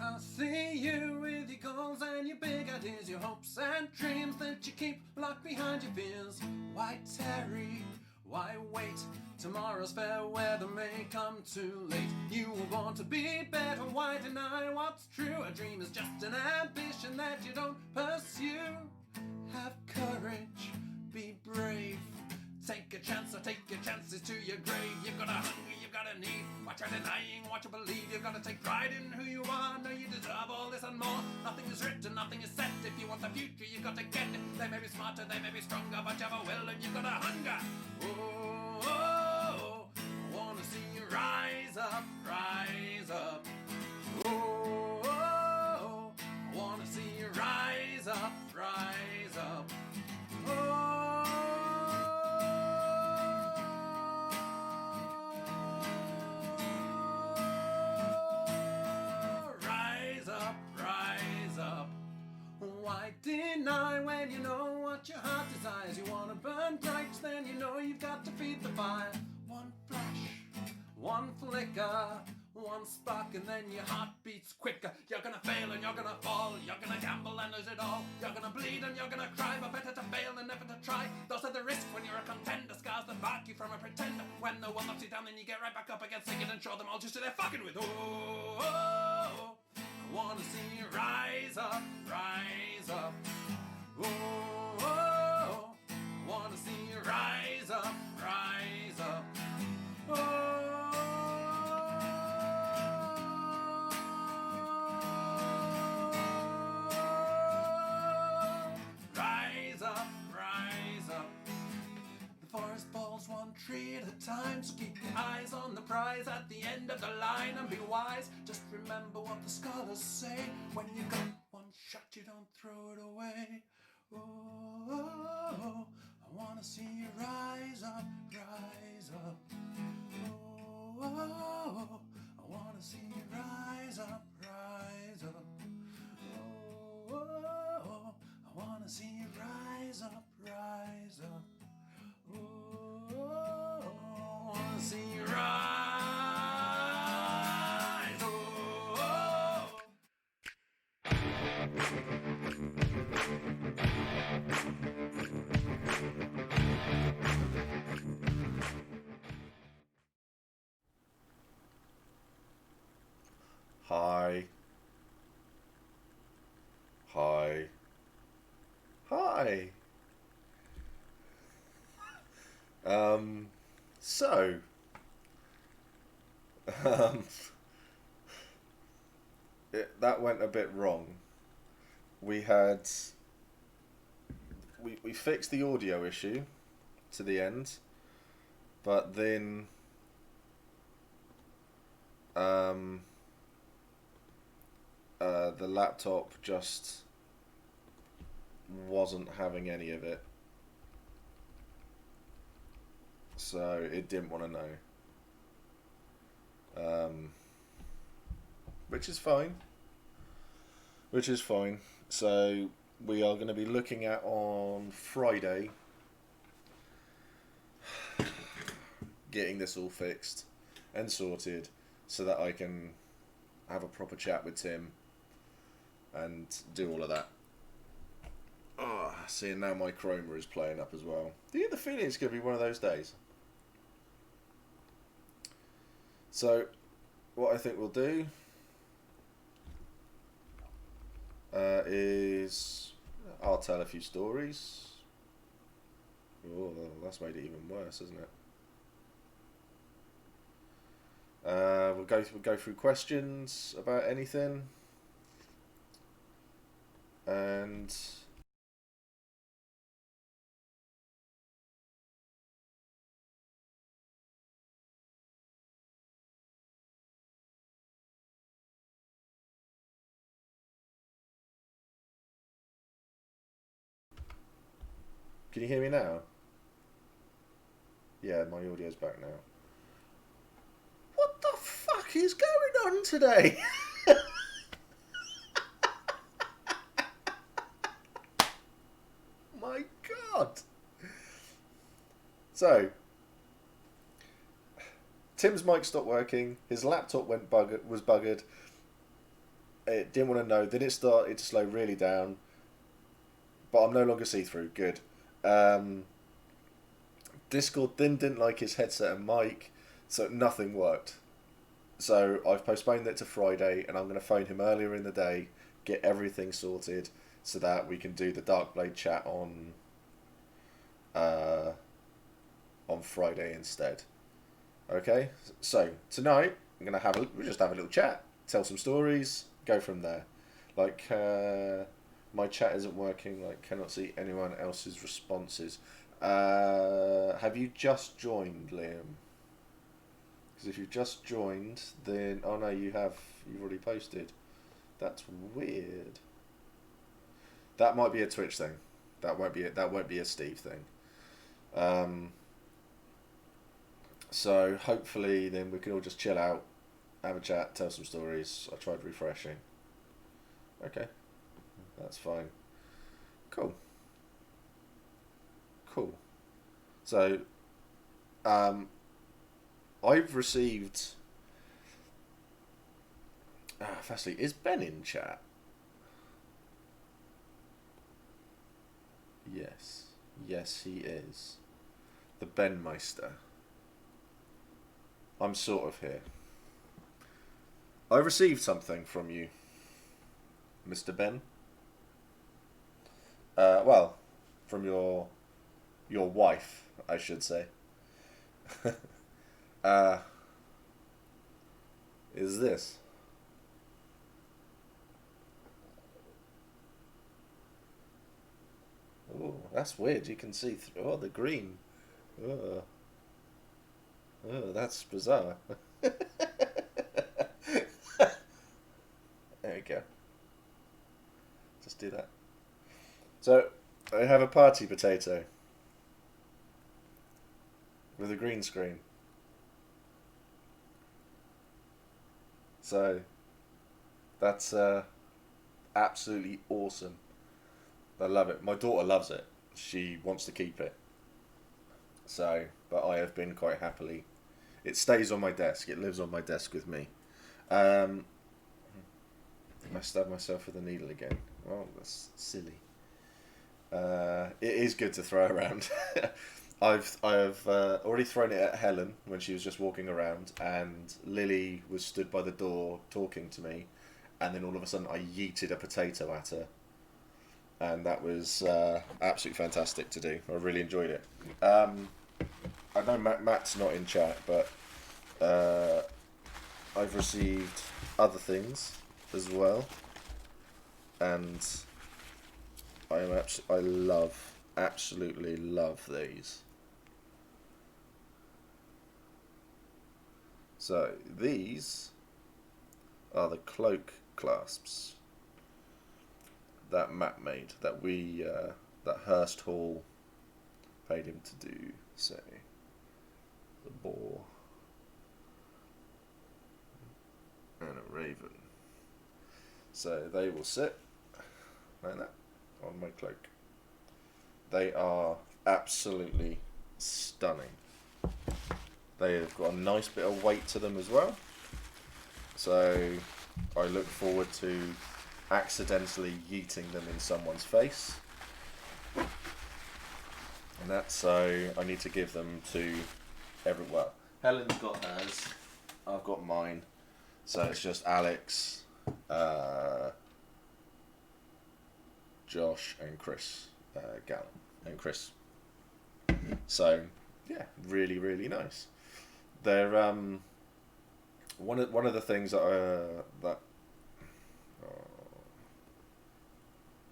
I see you with your goals and your big ideas, your hopes and dreams that you keep locked behind your fears. Why tarry? Why wait? Tomorrow's fair weather may come too late. You were born to be better, why deny what's true? A dream is just an ambition that you don't pursue. Have courage, be brave. Take a chance or take your chances to your grave. You've got a hunger, you've got a need. What you're denying, what you believe. You've got to take pride in who you are. Know you deserve all this and more. Nothing is written, nothing is set. If you want the future, you've got to get it. They may be smarter, they may be stronger, but you've a will and you've got a hunger. Oh, oh, oh. I want to see you rise up, rise up. Oh, oh, oh. I want to see you rise up, rise up. Oh. Why deny when you know what your heart desires? You want to burn bright, then you know you've got to feed the fire. One flash, one flicker, one spark, and then your heart beats quicker. You're gonna fail and you're gonna fall. You're gonna gamble and lose it all. You're gonna bleed and you're gonna cry, but better to fail than never to try. Those are the risks when you're a contender. Scars that mark you from a pretender. When no one knocks you down, then you get right back up again, sing it and show them all just who they're fucking with. Oh, oh, oh. I wanna see you rise up, rise up. Oh, oh, oh. I wanna see you rise up, rise up. Oh, rise up, rise up. The forest falls one tree at a time, so keep your eyes on the prize at the end of the line and be wise. Just remember what the scholars say. When you got one shot, you don't throw it away. Oh, oh, oh. I wanna see you rise up, rise up. Oh, oh, oh. I wanna see you rise up, rise up. Oh, oh, oh. I wanna see you rise up, rise up. Oh, oh, oh. I wanna see you rise. Oh, oh. Hi. Hi. Hi. So, that went a bit wrong. We fixed the audio issue to the end, but then the laptop just wasn't having any of it, so it didn't want to know, which is fine. So we are going to be looking at on Friday getting this all fixed and sorted so that I can have a proper chat with Tim and do all of that. Oh, seeing now my chroma is playing up as well. Do you get the feeling it's going to be one of those days? So, what I think we'll do is I'll tell a few stories. Oh, that's made it even worse, isn't it? We'll go through questions about anything, and can you hear me now? Yeah, my audio's back now. What the fuck is going on today? My God. So, Tim's mic stopped working. His laptop was buggered. it didn't want to know. Then it started to slow really down. But I'm no longer see-through. Good. Discord then didn't like his headset and mic, so nothing worked. So I've postponed it to Friday, and I'm going to phone him earlier in the day, get everything sorted, so that we can do the Darkblade chat on Friday instead. Okay, so tonight we'll just have a little chat, tell some stories, go from there. Like my chat isn't working. Like cannot see anyone else's responses. Have you just joined, Liam? Because if you've just joined, then oh no, you've already posted. That's weird. That might be a Twitch thing. That won't be a Steve thing. So hopefully then we can all just chill out, have a chat, tell some stories. I tried refreshing. Okay, that's fine. Cool. So, I've received. Firstly, is Ben in chat? Yes, he is. The Ben Meister. I'm sort of here. I received something from you, Mr. Ben. Well, from your wife, I should say. Is this? Oh, that's weird. You can see through. Oh, the green. Oh, that's bizarre. There we go. Just do that. So, I have a party potato with a green screen. So, that's absolutely awesome. I love it. My daughter loves it. She wants to keep it. So, but I have been quite happily. It stays on my desk. It lives on my desk with me. I stabbed myself with a needle again. Oh, that's silly. It is good to throw around. I've already thrown it at Helen when she was just walking around, and Lily was stood by the door talking to me, and then all of a sudden I yeeted a potato at her, and that was absolutely fantastic to do. I really enjoyed it. I know Matt's not in chat, but I've received other things as well, and I absolutely love these. So these are the Cloak Clasps that Matt made, that that Hurst Hall paid him to do. Say the boar and a raven. So they will sit like that on my cloak. They are absolutely stunning. They have got a nice bit of weight to them as well. So I look forward to accidentally yeeting them in someone's face. And that's so I need to give them to everyone. Helen's got hers. I've got mine. So it's just Alex, Josh and Chris Gallen and Chris. So yeah, really, really nice. They're one of the things that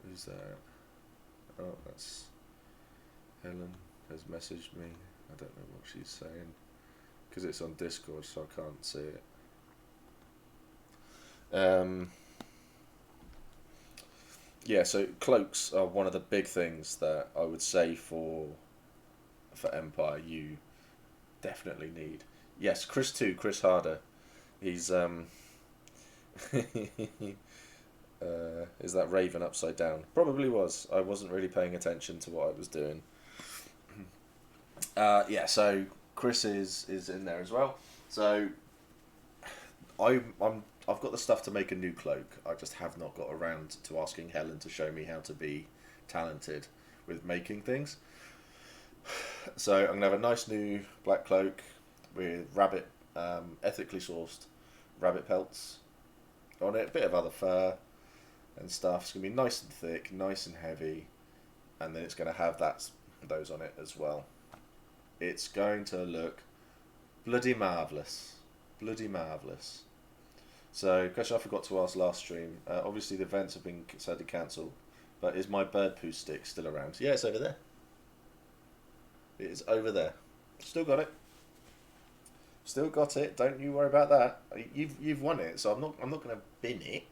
who's that? Oh, that's Helen has messaged me. I don't know what she's saying because it's on Discord, so I can't see it. Yeah, so cloaks are one of the big things that I would say for Empire you definitely need. Yes, Chris Harder. He's is that Raven upside down? Probably was. I wasn't really paying attention to what I was doing. Yeah, so Chris is in there as well. So I'm I've got the stuff to make a new cloak. I just have not got around to asking Helen to show me how to be talented with making things. So I'm gonna have a nice new black cloak with rabbit, ethically sourced rabbit pelts on it, a bit of other fur and stuff. It's gonna be nice and thick, nice and heavy, and then it's gonna have those on it as well. It's going to look bloody marvellous. Bloody marvellous. So, question I forgot to ask last stream. Obviously, the events have been sadly cancelled, but is my bird poo stick still around? Yeah, it's over there. It is over there. Still got it. Still got it. Don't you worry about that. You've won it, so I'm not going to bin it.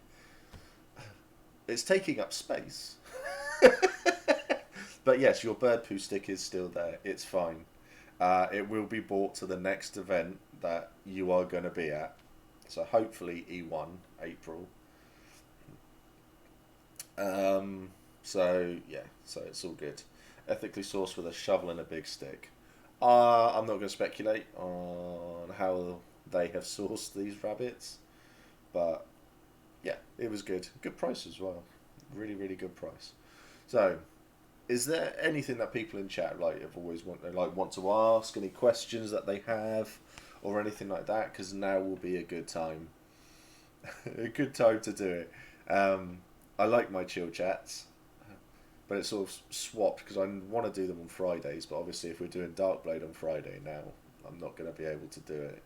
It's taking up space. But yes, your bird poo stick is still there. It's fine. It will be brought to the next event that you are going to be at. So hopefully E1 April. So yeah, so it's all good. Ethically sourced with a shovel and a big stick. I'm not going to speculate on how they have sourced these rabbits, but yeah, it was good. Good price as well. Really, really good price. So, is there anything that people in chat have always want to ask? Any questions that they have, or anything like that? Because now will be a good time. A good time to do it. I like my chill chats, but it's sort of swapped because I want to do them on Fridays. But obviously, if we're doing Darkblade on Friday now, I'm not going to be able to do it.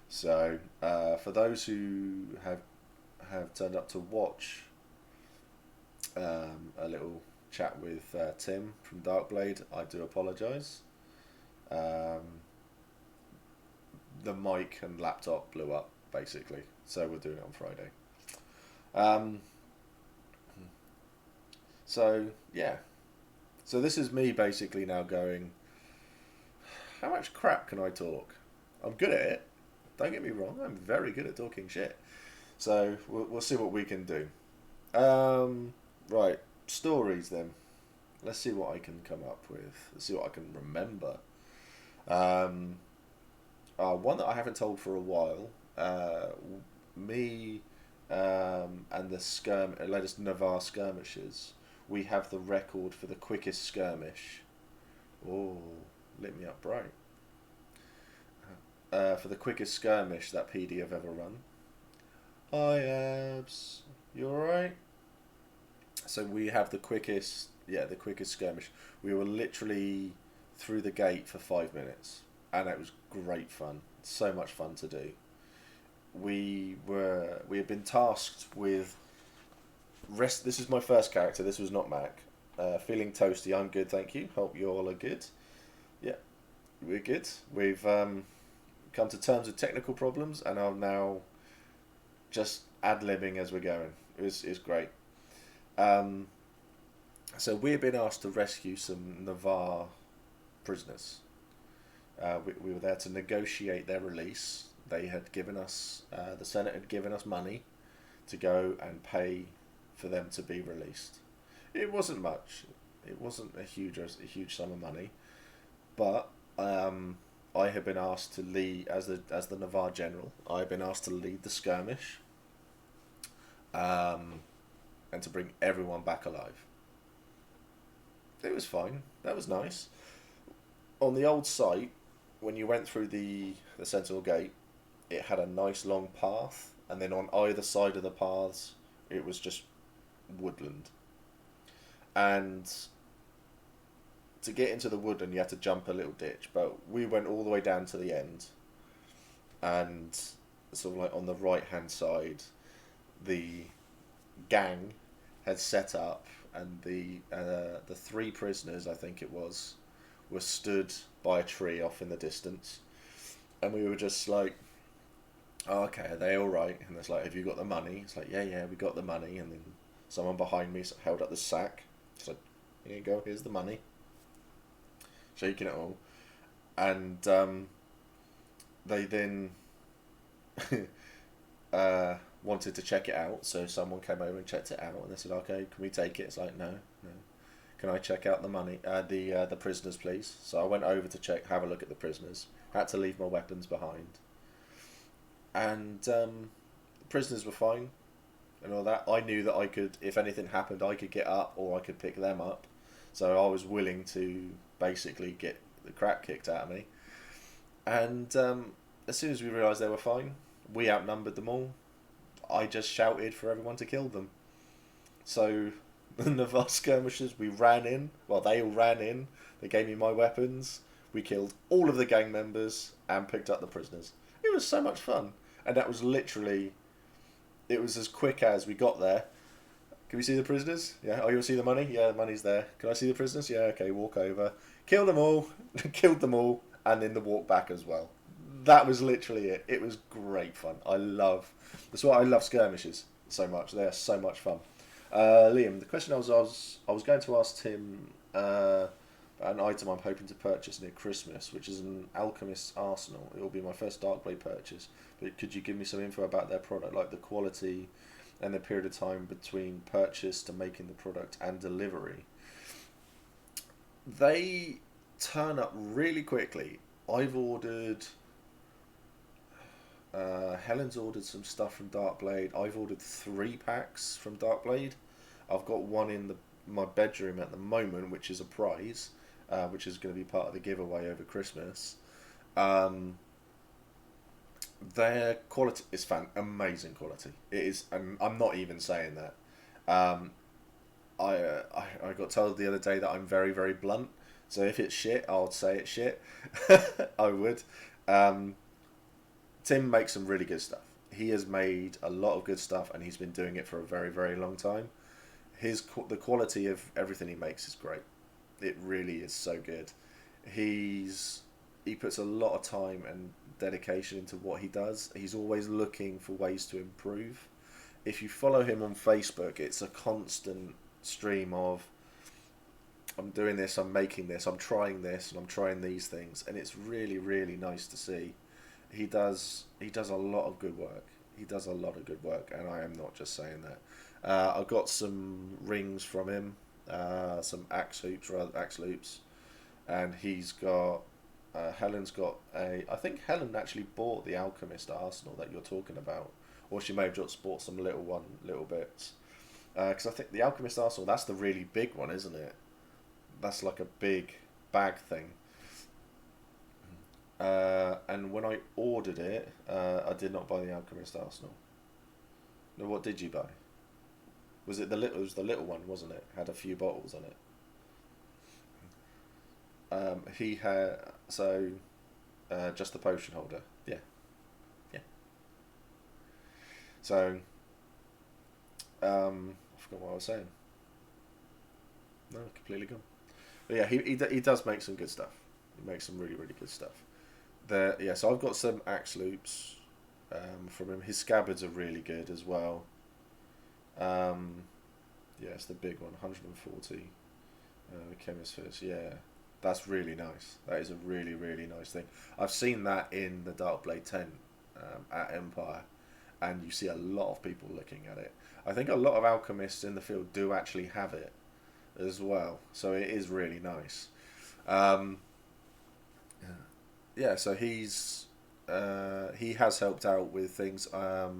So, for those who have turned up to watch a little chat with Tim from Darkblade, I do apologise. The mic and laptop blew up, basically, so we're doing it on Friday. So, yeah. So this is me basically now going, how much crap can I talk? I'm good at it. Don't get me wrong, I'm very good at talking shit. So, we'll see what we can do. Right, stories then. Let's see what I can come up with. Let's see what I can remember. One that I haven't told for a while. Me and the latest Navarre skirmishers. We have the record for the quickest skirmish. Oh, lit me up bright. For the quickest skirmish that PD have ever run. Hi, Abs. You alright? So we have the quickest skirmish. We were literally through the gate for 5 minutes, and it was great fun. So much fun to do. We had been tasked with rest. This is my first character. This was not Mac. Feeling toasty. I'm good, thank you. Hope you all are good. Yeah, we're good. We've come to terms with technical problems, and I'm now just ad-libbing as we're going. It's great. So we've been asked to rescue some Navarre prisoners. We were there to negotiate their release. They had given us, the Senate had given us money to go and pay for them to be released. It wasn't much. It wasn't a huge sum of money, but I had been asked to lead as the Navarre general. I had been asked to lead the skirmish, and to bring everyone back alive. It was fine. That was nice. On the old site, when you went through the Sentinel Gate, it had a nice long path, and then on either side of the paths, it was just woodland. And to get into the woodland, you had to jump a little ditch, but we went all the way down to the end, and sort of like on the right-hand side, the gang had set up, and the 3 prisoners, I think it was, were stood by a tree off in the distance, and we were just like, oh, okay, are they all right? And it's like, have you got the money? It's like, yeah, we got the money. And then someone behind me held up the sack. It's like, here you go, here's the money. Shaking it all, and they then wanted to check it out, so someone came over and checked it out, and they said, okay, can we take it? It's like, no. Can I check out the money, the prisoners, please? So I went over to have a look at the prisoners. Had to leave my weapons behind. And the prisoners were fine and all that. I knew that I could, if anything happened, I could get up or I could pick them up. So I was willing to basically get the crap kicked out of me. And as soon as we realised they were fine, we outnumbered them all. I just shouted for everyone to kill them. So the Navarre skirmishers, we ran in. Well, they all ran in. They gave me my weapons. We killed all of the gang members and picked up the prisoners. It was so much fun. And that was literally... It was as quick as we got there. Can we see the prisoners? Yeah. Oh, you want to see the money? Yeah, the money's there. Can I see the prisoners? Yeah, okay, walk over. Kill them all. Killed them all. And then the walk back as well. That was literally it. It was great fun. That's why I love skirmishes so much. They are so much fun. Liam, the question I was going to ask Tim about an item I'm hoping to purchase near Christmas, which is an Alchemist's Arsenal. It will be my first Darkblade purchase. But could you give me some info about their product, like the quality and the period of time between purchase to making the product and delivery? They turn up really quickly. I've ordered... Helen's ordered some stuff from Darkblade. I've ordered 3 packs from Darkblade. I've got one in my bedroom at the moment, which is a prize, which is going to be part of the giveaway over Christmas. Their quality is amazing quality. It is, and I'm not even saying that. I got told the other day that I'm very, very blunt. So if it's shit, I'll say it's shit. I would. Tim makes some really good stuff. He has made a lot of good stuff, and he's been doing it for a very, very long time. The quality of everything he makes is great. It really is so good. He puts a lot of time and dedication into what he does. He's always looking for ways to improve. If you follow him on Facebook, it's a constant stream of, I'm doing this, I'm making this, I'm trying this, and I'm trying these things, and it's really, really nice to see. He does a lot of good work. He does a lot of good work, and I am not just saying that. I got some rings from him, some axe loops, and he's got. Helen's got a. I think Helen actually bought the Alchemist Arsenal that you're talking about, or she may have just bought some little bits. Because I think the Alchemist Arsenal, that's the really big one, isn't it? That's like a big bag thing. And when I ordered it, I did not buy the Alchemist Arsenal. No, what did you buy? Was it the little? It was the little one, wasn't it? Had a few bottles on it. He had just the potion holder. Yeah. So, I forgot what I was saying. No, completely gone. But yeah, he does make some good stuff. He makes some really, really good stuff. So I've got some axe loops from him. His scabbards are really good as well. It's the big one, 140. The Chemist Fist, yeah. That's really nice. That is a really, really nice thing. I've seen that in the Darkblade tent at Empire, and you see a lot of people looking at it. I think a lot of alchemists in the field do actually have it as well, so it is really nice. So he has helped out with things. I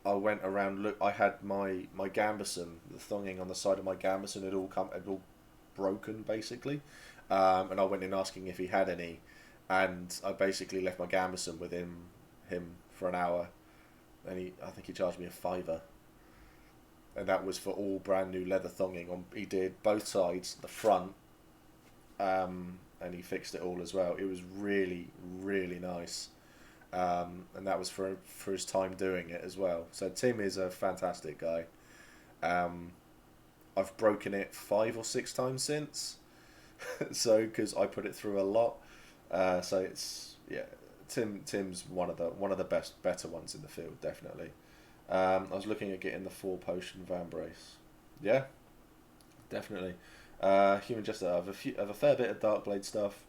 went around. I had my gambeson, the thonging on the side of my gambeson had all broken basically, and I went in asking if he had any, and I basically left my gambeson with him for an hour, and I think he charged me $5, and that was for all brand new leather thonging. He did both sides, the front, and he fixed it all as well. It was really, really nice, and that was for his time doing it as well. So Tim is a fantastic guy. I've broken it 5 or 6 times since, so because I put it through a lot. So it's Tim's one of the better ones in the field, definitely. I was looking at getting the 4 potion Vambrace. Yeah, definitely. Human Jester, I have a fair bit of Darkblade stuff.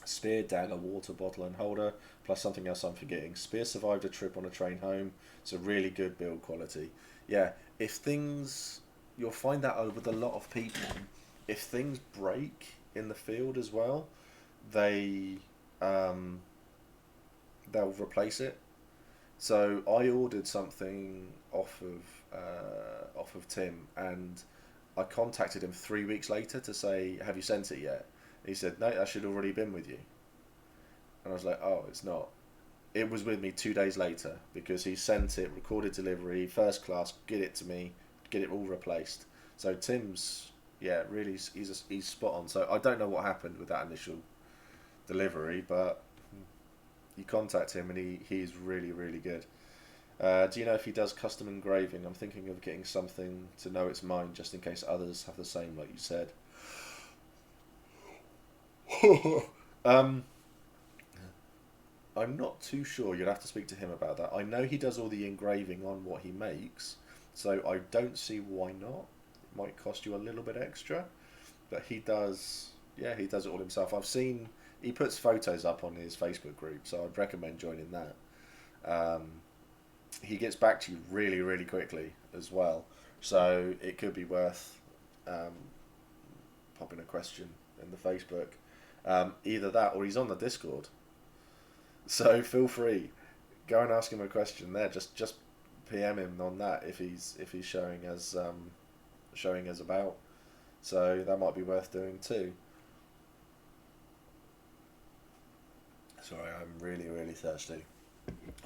Spear, dagger, water bottle and holder, plus something else I'm forgetting. Spear survived a trip on a train home. It's a really good build quality. Yeah, you'll find that with a lot of people. If things break in the field as well, they'll replace it. So I ordered something off of Tim, and I contacted him 3 weeks later to say, "Have you sent it yet?" He said, "No, that should already been with you." And I was like, "Oh, it's not." It was with me 2 days later because he sent it, recorded delivery, first class, get it to me, get it all replaced. So Tim's, yeah, really, he's spot on. So I don't know what happened with that initial delivery, but you contact him and he's really, really good. Do you know if he does custom engraving? I'm thinking of getting something to know it's mine, just in case others have the same, like you said. I'm not too sure. You'll have to speak to him about that. I know he does all the engraving on what he makes, so I don't see why not. It might cost you a little bit extra, but he does. Yeah, he does it all himself. I've seen he puts photos up on his Facebook group, so I'd recommend joining that. He gets back to you really, really quickly as well, so it could be worth popping a question in the Facebook. Either that or he's on the Discord. So feel free, go and ask him a question there. Just PM him on that if he's showing as about. So that might be worth doing too. Sorry, I'm really, really thirsty.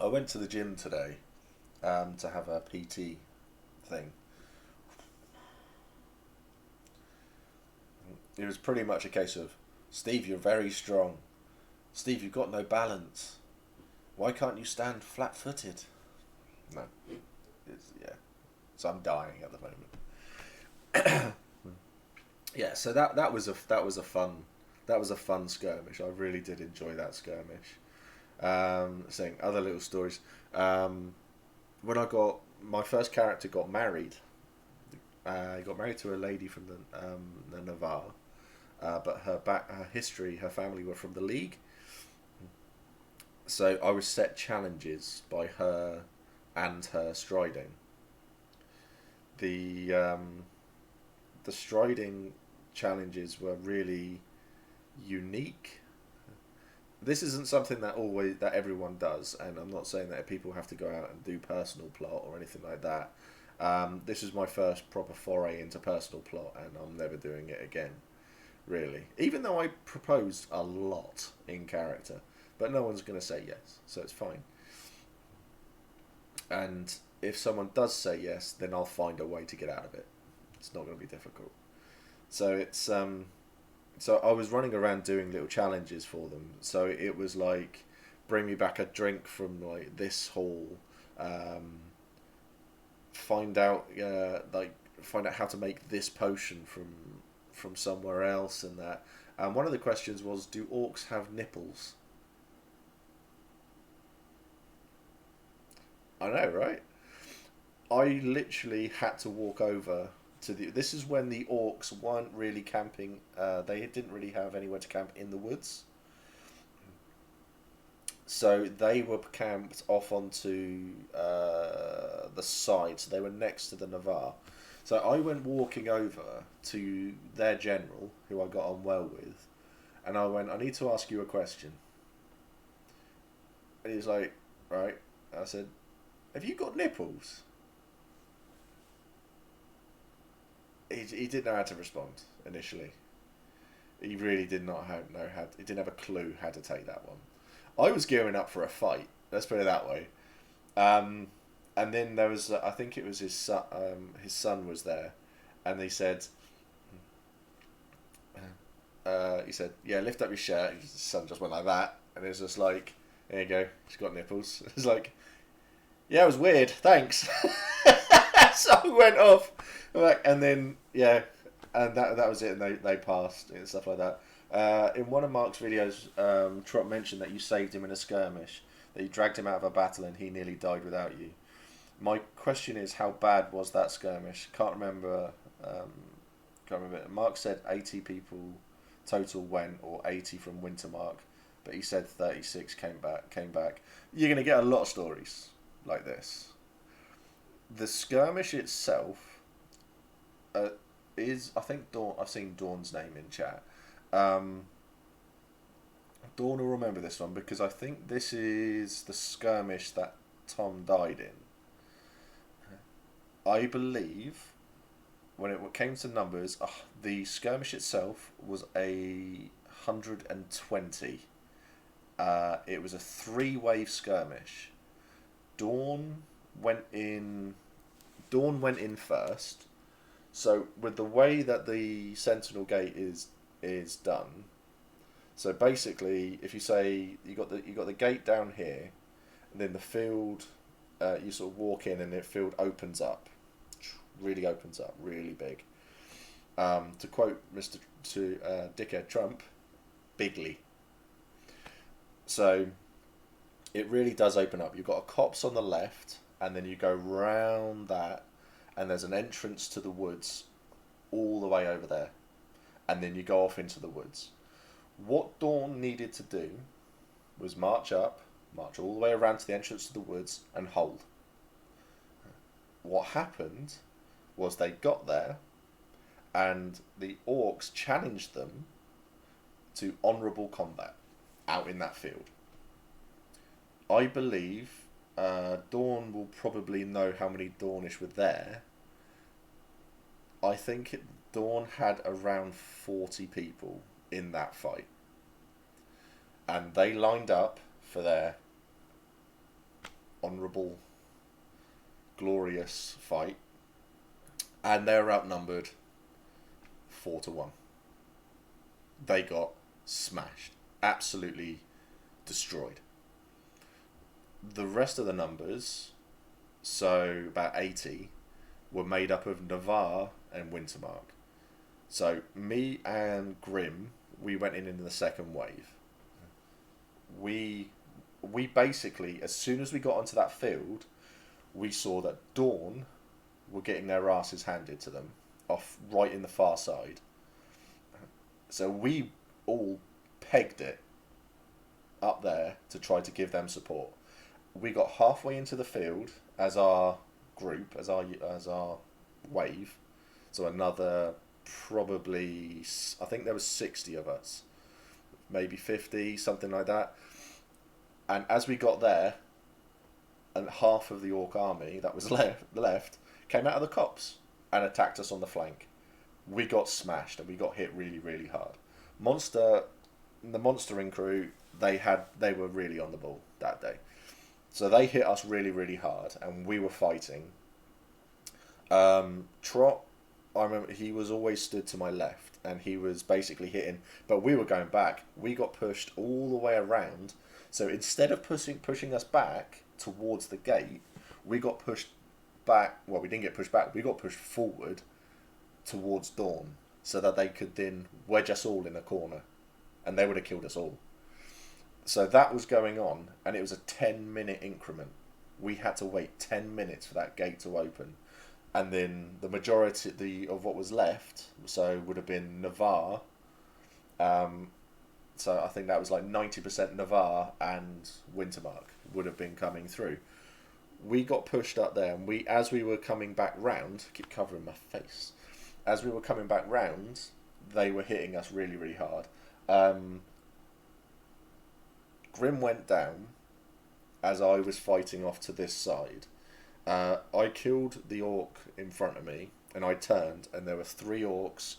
I went to the gym today to have a PT thing. It was pretty much a case of, "Steve, you're very strong. Steve, you've got no balance. Why can't you stand flat-footed?" No, yeah. So I'm dying at the moment. Yeah, so that was a fun skirmish. I really did enjoy that skirmish. Saying other little stories. When my first character got married, he got married to a lady from the Navarre, but her history, her family were from the League. So I was set challenges by her and her striding. The striding challenges were really unique. This isn't something that everyone does, and I'm not saying that people have to go out and do personal plot or anything like that. This is my first proper foray into personal plot, and I'm never doing it again, really. Even though I proposed a lot in character, but no one's going to say yes, so it's fine. And if someone does say yes, then I'll find a way to get out of it. It's not going to be difficult. So it's so I was running around doing little challenges for them. So it was like, bring me back a drink from like this hall. Find out how to make this potion from somewhere else, and that. And one of the questions was, do orcs have nipples? I know, right? I literally had to walk over to the. This is when the orcs weren't really camping. They didn't really have anywhere to camp in the woods. So they were camped off onto the side. So they were next to the Navarre. So I went walking over to their general, who I got on well with, and I went, "I need to ask you a question." And he was like, "Right." I said, "Have you got nipples?" He didn't know how to respond initially. He really did not know how. He didn't have a clue how to take that one. I was gearing up for a fight. Let's put it that way. And then there was, I think it was his son. His son was there, and he said, "Yeah, lift up your shirt." His son just went like that, and it was just like, "There you go. She's got nipples." It's like, "Yeah, it was weird. Thanks." So I went off, and then yeah, and that was it. And they passed and stuff like that. In one of Mark's videos, Trot mentioned that you saved him in a skirmish, that you dragged him out of a battle, and he nearly died without you. My question is, how bad was that skirmish? Can't remember. Mark said 80 people total went, or 80 from Wintermark, but he said 36 came back. You're going to get a lot of stories like this. The skirmish itself is, I think, Dawn. I've seen Dawn's name in chat. Dawn will remember this one because I think this is the skirmish that Tom died in. I believe when it came to numbers, the skirmish itself was 120. It was a 3-wave skirmish. Dawn went in first. So with the way that the Sentinel Gate is done, so basically, if you say you got the gate down here, and then the field, you sort of walk in and the field opens up, really opens up, really big. To quote Dickhead Trump, bigly. So it really does open up. You've got a copse on the left, and then you go round that, and there's an entrance to the woods all the way over there, and then you go off into the woods. What Dawn needed to do was march all the way around to the entrance to the woods and hold. What happened was they got there, and the Orcs challenged them to honourable combat out in that field. I believe Dawn will probably know how many Dawnish were there. I think Dawn had around 40 people in that fight. And they lined up for their honourable, glorious fight. And they were outnumbered 4-1. They got smashed. Absolutely destroyed. The rest of the numbers, so about 80, were made up of Navarre and Wintermark. So me and Grim, we went in the second wave. We basically, as soon as we got onto that field, we saw that Dawn were getting their asses handed to them off right in the far side. So we all pegged it up there to try to give them support. We got halfway into the field as our group, as our wave. So another probably, I think there was 60 of us, maybe 50, something like that. And as we got there, and half of the Orc army that was left came out of the copse and attacked us on the flank. We got smashed and we got hit really, really hard. The monstering crew, they were really on the ball that day. So they hit us really, really hard, and we were fighting. Trot, I remember he was always stood to my left, and he was basically hitting, but we were going back. We got pushed all the way around, so instead of pushing us back towards the gate, we got pushed back. Well, we didn't get pushed back. We got pushed forward towards Dawn, so that they could then wedge us all in a corner, and they would have killed us all. So that was going on, and it was a 10-minute increment. We had to wait 10 minutes for that gate to open. And then the majority of what was left, so would have been Navarre. So I think that was like 90% Navarre and Wintermark would have been coming through. We got pushed up there, and as we were coming back round, I keep covering my face. As we were coming back round, they were hitting us really, really hard. Grim went down as I was fighting off to this side. I killed the Orc in front of me, and I turned, and there were 3 Orcs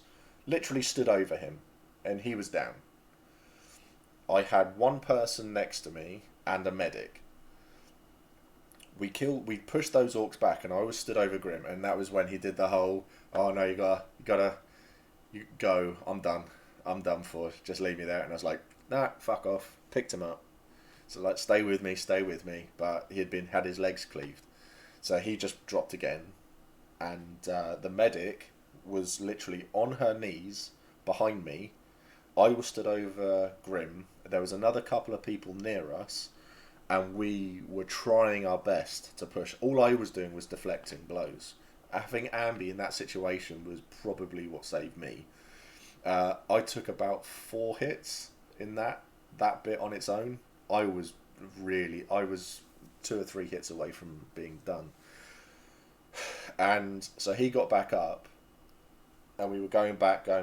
literally stood over him, and he was down. I had one person next to me and a medic. We pushed those Orcs back, and I was stood over Grim, and that was when he did the whole, "Oh no, you gotta go. I'm done for. Just leave me there." And I was like, "Nah, fuck off." Picked him up. So like, stay with me. But he had his legs cleaved, so he just dropped again, and the medic was literally on her knees behind me. I was stood over Grim. There was another couple of people near us, and we were trying our best to push. All I was doing was deflecting blows. Having Ambi in that situation was probably what saved me. I took about 4 hits in that bit on its own. I was 2 or 3 hits away from being done. And so he got back up, and we were going back. I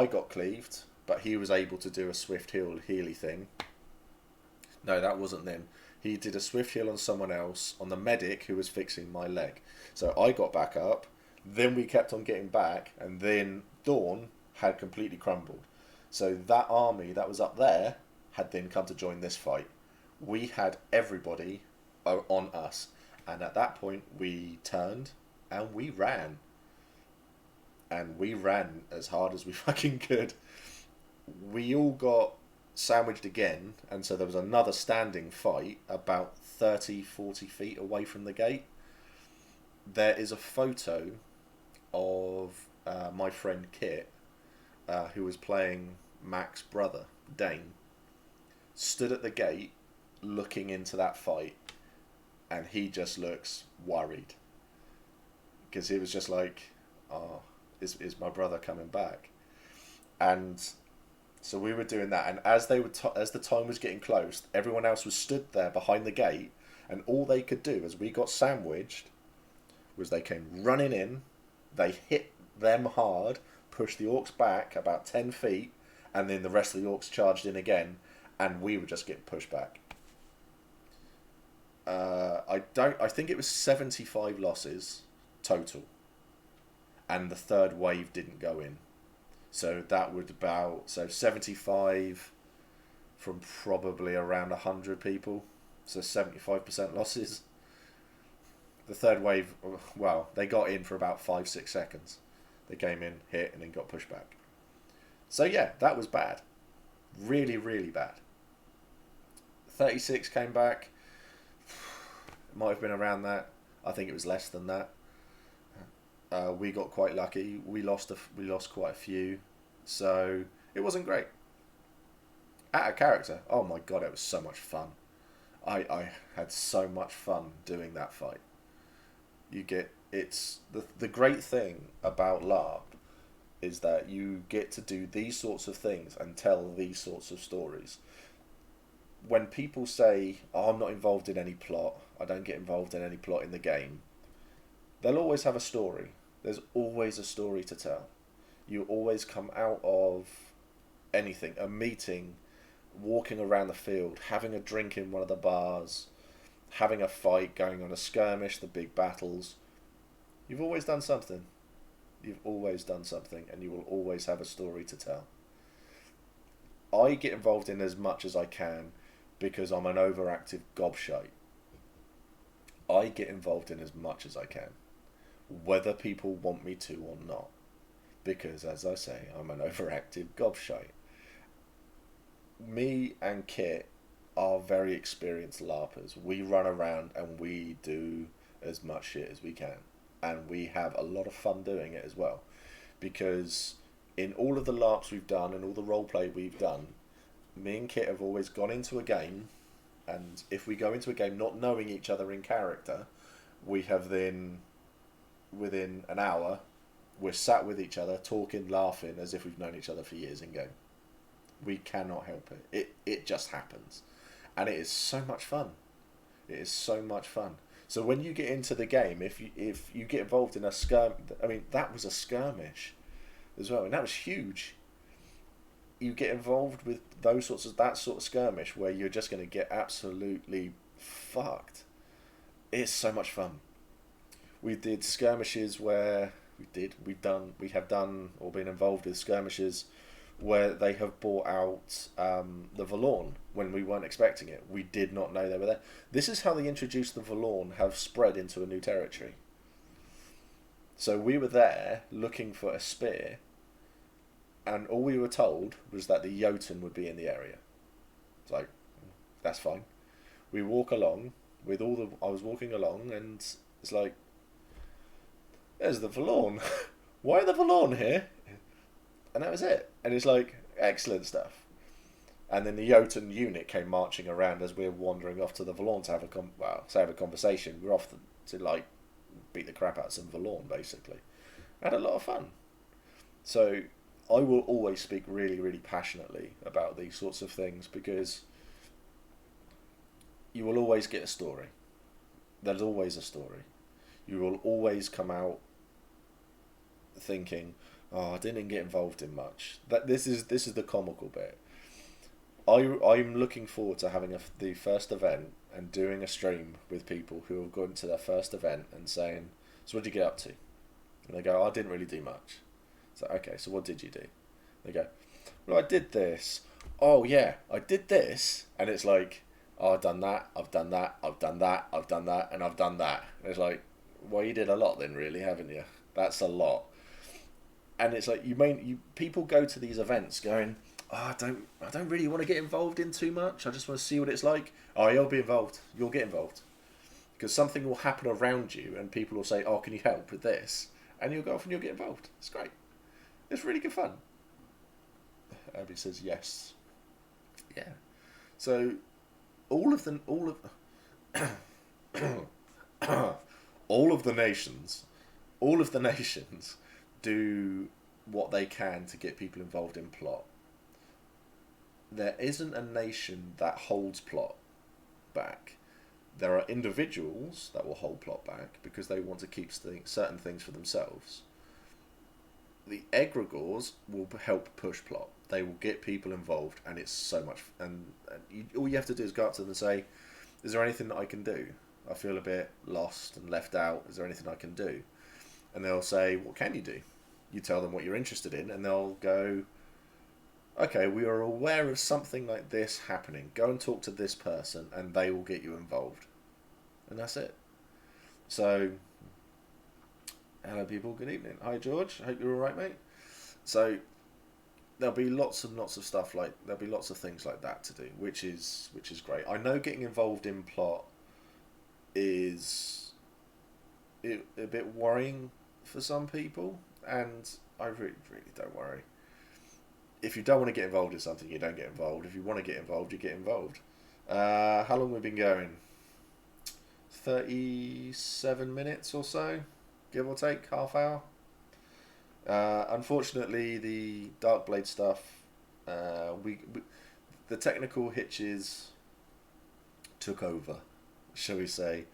got cleaved, but he was able to do a swift healy thing. No, that wasn't them. He did a swift heal on someone else, on the medic who was fixing my leg. So I got back up, then we kept on getting back, and then Dawn had completely crumbled. So that army that was up there had then come to join this fight. We had everybody on us, and at that point we turned and we ran. And we ran as hard as we fucking could. We all got sandwiched again, and so there was another standing fight about 30-40 feet away from the gate. There is a photo of my friend Kit, who was playing Mac's brother, Dane, stood at the gate looking into that fight, and he just looks worried. Because he was just like, oh, is my brother coming back? And so we were doing that, and as they were as the time was getting close, everyone else was stood there behind the gate, and all they could do as we got sandwiched was they came running in, they hit them hard, pushed the Orcs back about 10 feet, and then the rest of the Orcs charged in again, and we were just getting pushed back. I think it was 75 losses total, and the third wave didn't go in. So that would 75 from probably around 100 people. So 75% losses. The third wave, well, they got in for about 5-6 seconds. They came in, hit, and then got pushed back. So yeah, that was bad. Really, really bad. 36 came back. Might have been around that. I think it was less than that. We got quite lucky. We lost quite a few, so it wasn't great. At a character, oh my god, it was so much fun. I had so much fun doing that fight. It's the great thing about Larp is that you get to do these sorts of things and tell these sorts of stories. When people say, oh, I'm not involved in any plot, I don't get involved in any plot in the game, they'll always have a story. There's always a story to tell. You always come out of anything, a meeting, walking around the field, having a drink in one of the bars, having a fight, going on a skirmish, the big battles. You've always done something. You've always done something, and you will always have a story to tell. I get involved in as much as I can because I'm an overactive gobshite. I get involved in as much as I can, whether people want me to or not, because as I say, I'm an overactive gobshite. Me and Kit are very experienced LARPers. We run around and we do as much shit as we can, and we have a lot of fun doing it as well, because in all of the LARPs we've done and all the roleplay we've done, me and Kit have always gone into a game, and if we go into a game not knowing each other in character, we have then, within an hour, we're sat with each other, talking, laughing, as if we've known each other for years in game. We cannot help it. It just happens. And it is so much fun. It is so much fun. So when you get into the game, if you get involved in a that was a skirmish as well, and that was huge. You get involved with that sort of skirmish where you're just going to get absolutely fucked. It's so much fun. We did skirmishes where we have done or been involved with skirmishes where they have brought out the Valorn when we weren't expecting it. We did not know they were there. This is how they introduced the Valorn have spread into a new territory. So we were there looking for a spear, and all we were told was that the Jotun would be in the area. It's like, that's fine. We walk along I was walking along, and it's like, there's the Valorn. Why are the Valorn here? And that was it. And it's like, excellent stuff. And then the Jotun unit came marching around as we were wandering off to the Valorn to have a conversation. We're off to like beat the crap out of some Valorn, basically. Had a lot of fun. So I will always speak really, really passionately about these sorts of things, because you will always get a story. There's always a story. You will always come out thinking, oh, I didn't get involved in much. This is the comical bit. I'm looking forward to having the first event and doing a stream with people who have gone to their first event and saying, "So what did you get up to?" And they go, "I didn't really do much." So okay, so what did you do? They go, "Well, I did this." "Oh yeah, I did this," and it's like, "Oh, I've done that, I've done that, I've done that, I've done that, and I've done that." And it's like, well, you did a lot then, really, haven't you? That's a lot. And it's like people go to these events going, "Oh, I don't really want to get involved in too much. I just want to see what it's like." "Oh, you'll be involved. You'll get involved because something will happen around you, and people will say, 'Oh, can you help with this?' And you'll go off and you'll get involved. It's great. It's really good fun." Abby says yes. Yeah. So all of all of the nations, all of the nations do what they can to get people involved in plot. There isn't a nation that holds plot back. There are individuals that will hold plot back because they want to keep certain things for themselves. The egregores will help push plot. They will get people involved, and it's so much. All you have to do is go up to them and say, "Is there anything that I can do? I feel a bit lost and left out. Is there anything I can do?" And they'll say, "What can you do?" You tell them what you're interested in, and they'll go, "Okay, we are aware of something like this happening. Go and talk to this person, and they will get you involved." And that's it. So, hello people, good evening. Hi George, I hope you're alright, mate. So, there'll be lots and lots of stuff there'll be lots of things like that to do, which is great. I know getting involved in plot is a bit worrying for some people, and I really don't worry. If you don't want to get involved in something, you don't get involved. If you want to get involved, you get involved. How long have we been going? 37 minutes or so, give or take, half hour. Unfortunately, the Darkblade stuff, the technical hitches took over, shall we say.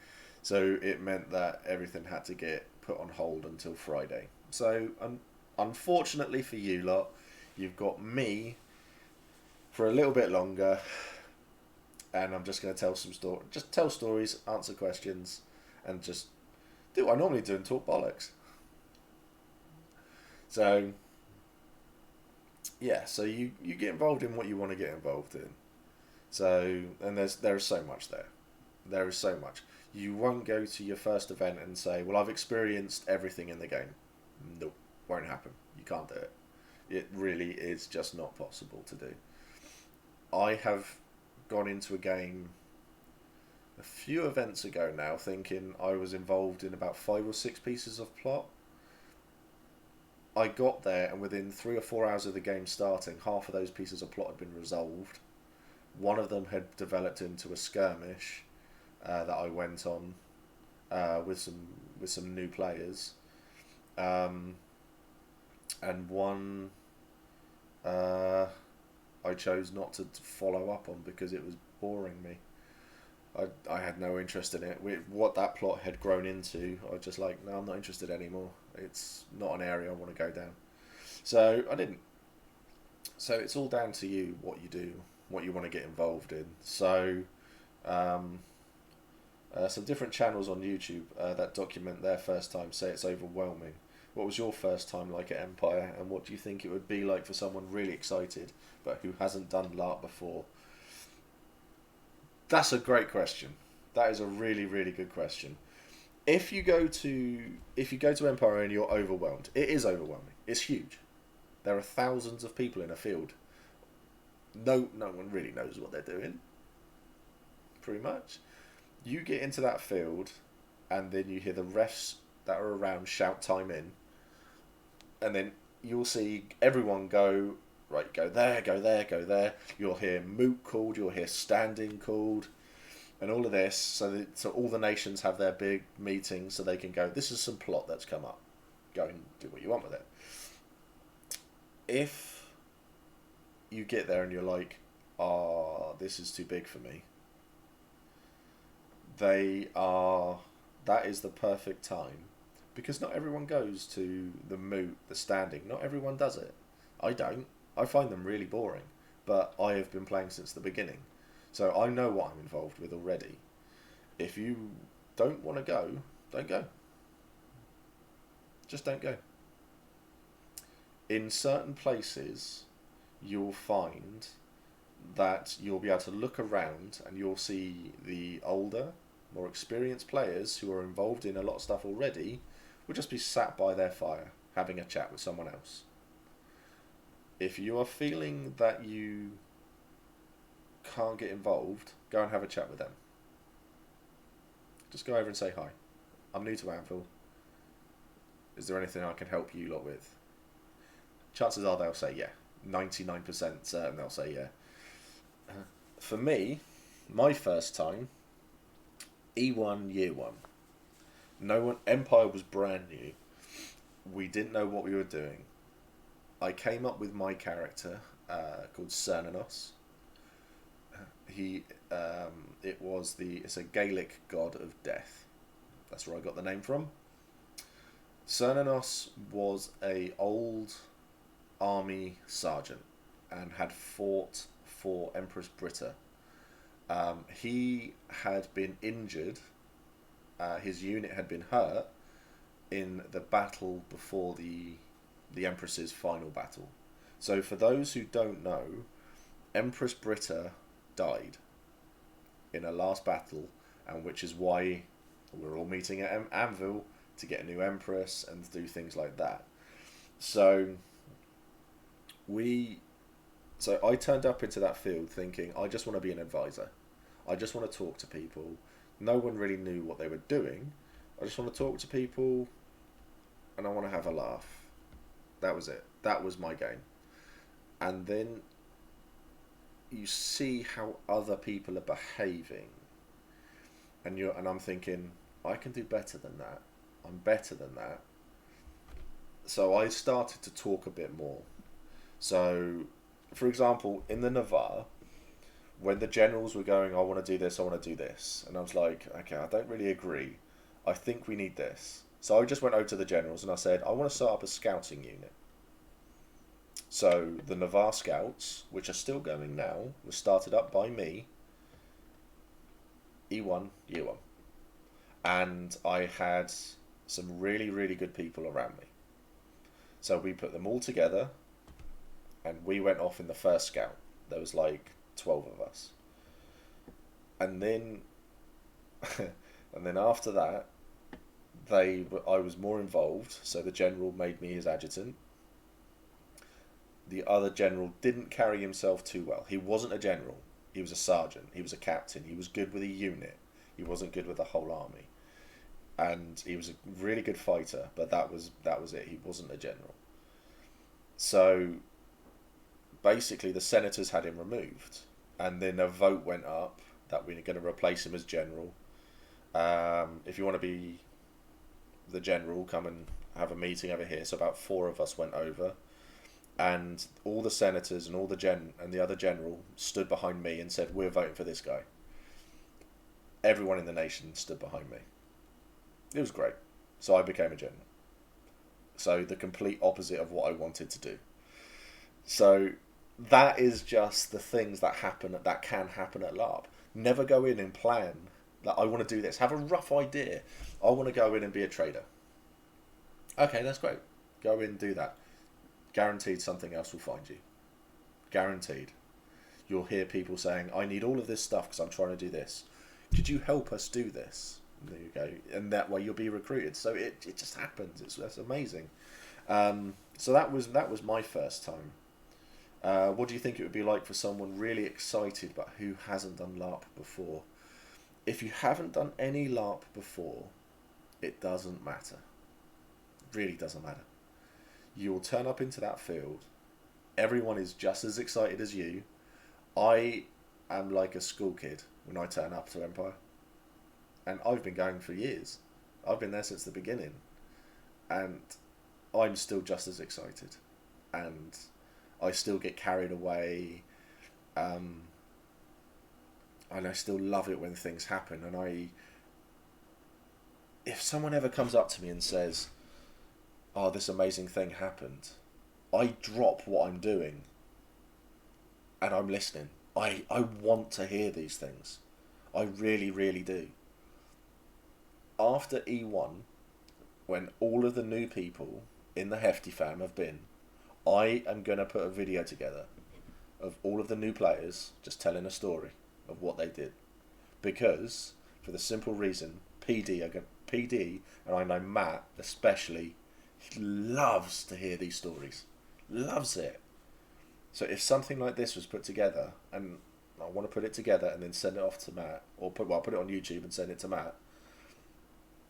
So it meant that everything had to get put on hold until Friday. So unfortunately for you lot, you've got me for a little bit longer, and I'm just going to tell some stories. Just tell stories, answer questions, and just do what I normally do and talk bollocks. So, yeah, so you get involved in what you want to get involved in. So, and there is so much there. There is so much. You won't go to your first event and say, "Well, I've experienced everything in the game." Nope, won't happen. You can't do it. It really is just not possible to do. I have gone into a game a few events ago now thinking I was involved in about 5 or 6 pieces of plot. I got there, and within 3 or 4 hours of the game starting, half of those pieces of plot had been resolved. One of them had developed into a skirmish that I went on with some new players, and one I chose not to follow up on because it was boring me. I had no interest in it. What that plot had grown into, I was just like, no, I'm not interested anymore. It's not an area I want to go down. So I didn't. So it's all down to you, what you do, what you want to get involved in. So some different channels on YouTube that document their first time say it's overwhelming. What was your first time like at Empire, and what do you think it would be like for someone really excited but who hasn't done Larp before? That's a great question. That is a really, really good question. If you go to Empire and you're overwhelmed, it is overwhelming. It's huge. There are thousands of people in a field. No one really knows what they're doing. Pretty much. You get into that field, and then you hear the refs that are around shout time in, and then you'll see everyone go, right, go there, go there, go there. You'll hear moot called, you'll hear standing called, and all of this. So all the nations have their big meetings so they can go, this is some plot that's come up. Go and do what you want with it. If you get there and you're like, this is too big for me, that is the perfect time. Because not everyone goes to the moot, the standing. Not everyone does it. I don't. I find them really boring. but I have been playing since the beginning. So I know what I'm involved with already. If you don't want to go, don't go. Just don't go. In certain places, you'll find that you'll be able to look around and you'll see the older, more experienced players who are involved in a lot of stuff already will just be sat by their fire having a chat with someone else. If you are feeling that you can't get involved, go and have a chat with them. Just go over and say hi. I'm new to Anvil. Is there anything I can help you lot with? Chances are they'll say yeah. 99% certain they'll say yeah. For me, my first time, E1 year 1. No one. Empire was brand new. We didn't know what we were doing. I came up with my character called Cernanos. It's a Gaelic god of death. That's where I got the name from. Cernanos was a old army sergeant and had fought for Empress Britta. He had been injured. His unit had been hurt in the battle before the Empress's final battle. So for those who don't know, Empress Britta died in a last battle, and which is why we're all meeting at Anvil to get a new Empress and do things like that. So I turned up into that field thinking, I just want to be an advisor. I just want to talk to people. No one really knew what they were doing. I just want to talk to people and I want to have a laugh. That was it. That was my game. And then you see how other people are behaving. And I'm thinking, I can do better than that. I'm better than that. So I started to talk a bit more. So, for example, in the Navarre, when the generals were going, I want to do this, I want to do this. And I was like, okay, I don't really agree. I think we need this. So I just went over to the generals and I said, I want to start up a scouting unit. So the Navarre Scouts, which are still going now, was started up by me, E1, year 1. And I had some really, really good people around me. So we put them all together and we went off in the first scout. There was like 12 of us. And then after that, I was more involved, so the general made me his adjutant. The other general didn't carry himself too well. He wasn't a general. He was a sergeant. He was a captain. He was good with a unit. He wasn't good with the whole army. And he was a really good fighter, but that was it. He wasn't a general. So basically the senators had him removed, and then a vote went up that we're going to replace him as general. If you want to be the general, come and have a meeting over here. So about 4 of us went over, and all the senators and all the other general stood behind me and said, we're voting for this guy. Everyone in the nation stood behind me. It was great. So I became a general. So the complete opposite of what I wanted to do. So that is just the things that can happen at LARP. Never go in and plan that I want to do this. Have a rough idea. I want to go in and be a trader. Okay, that's great. Go in and do that. Guaranteed something else will find you. Guaranteed. You'll hear people saying, I need all of this stuff because I'm trying to do this. Could you help us do this? And there you go. And that way you'll be recruited. So it just happens. That's amazing. So that was my first time. What do you think it would be like for someone really excited but who hasn't done LARP before? If you haven't done any LARP before, it doesn't matter. It really doesn't matter. You will turn up into that field. Everyone is just as excited as you. I am like a school kid when I turn up to Empire. And I've been going for years. I've been there since the beginning. And I'm still just as excited. And I still get carried away. And I still love it when things happen. And if someone ever comes up to me and says, oh, this amazing thing happened, I drop what I'm doing and I'm listening. I want to hear these things. I really, really do. After E1, when all of the new people in the Hefty fam have been, I am going to put a video together of all of the new players just telling a story of what they did. Because, for the simple reason, PD, and I know Matt especially, he loves to hear these stories. Loves it. So if something like this was put together, and I want to put it together and then send it off to Matt, or put it on YouTube and send it to Matt,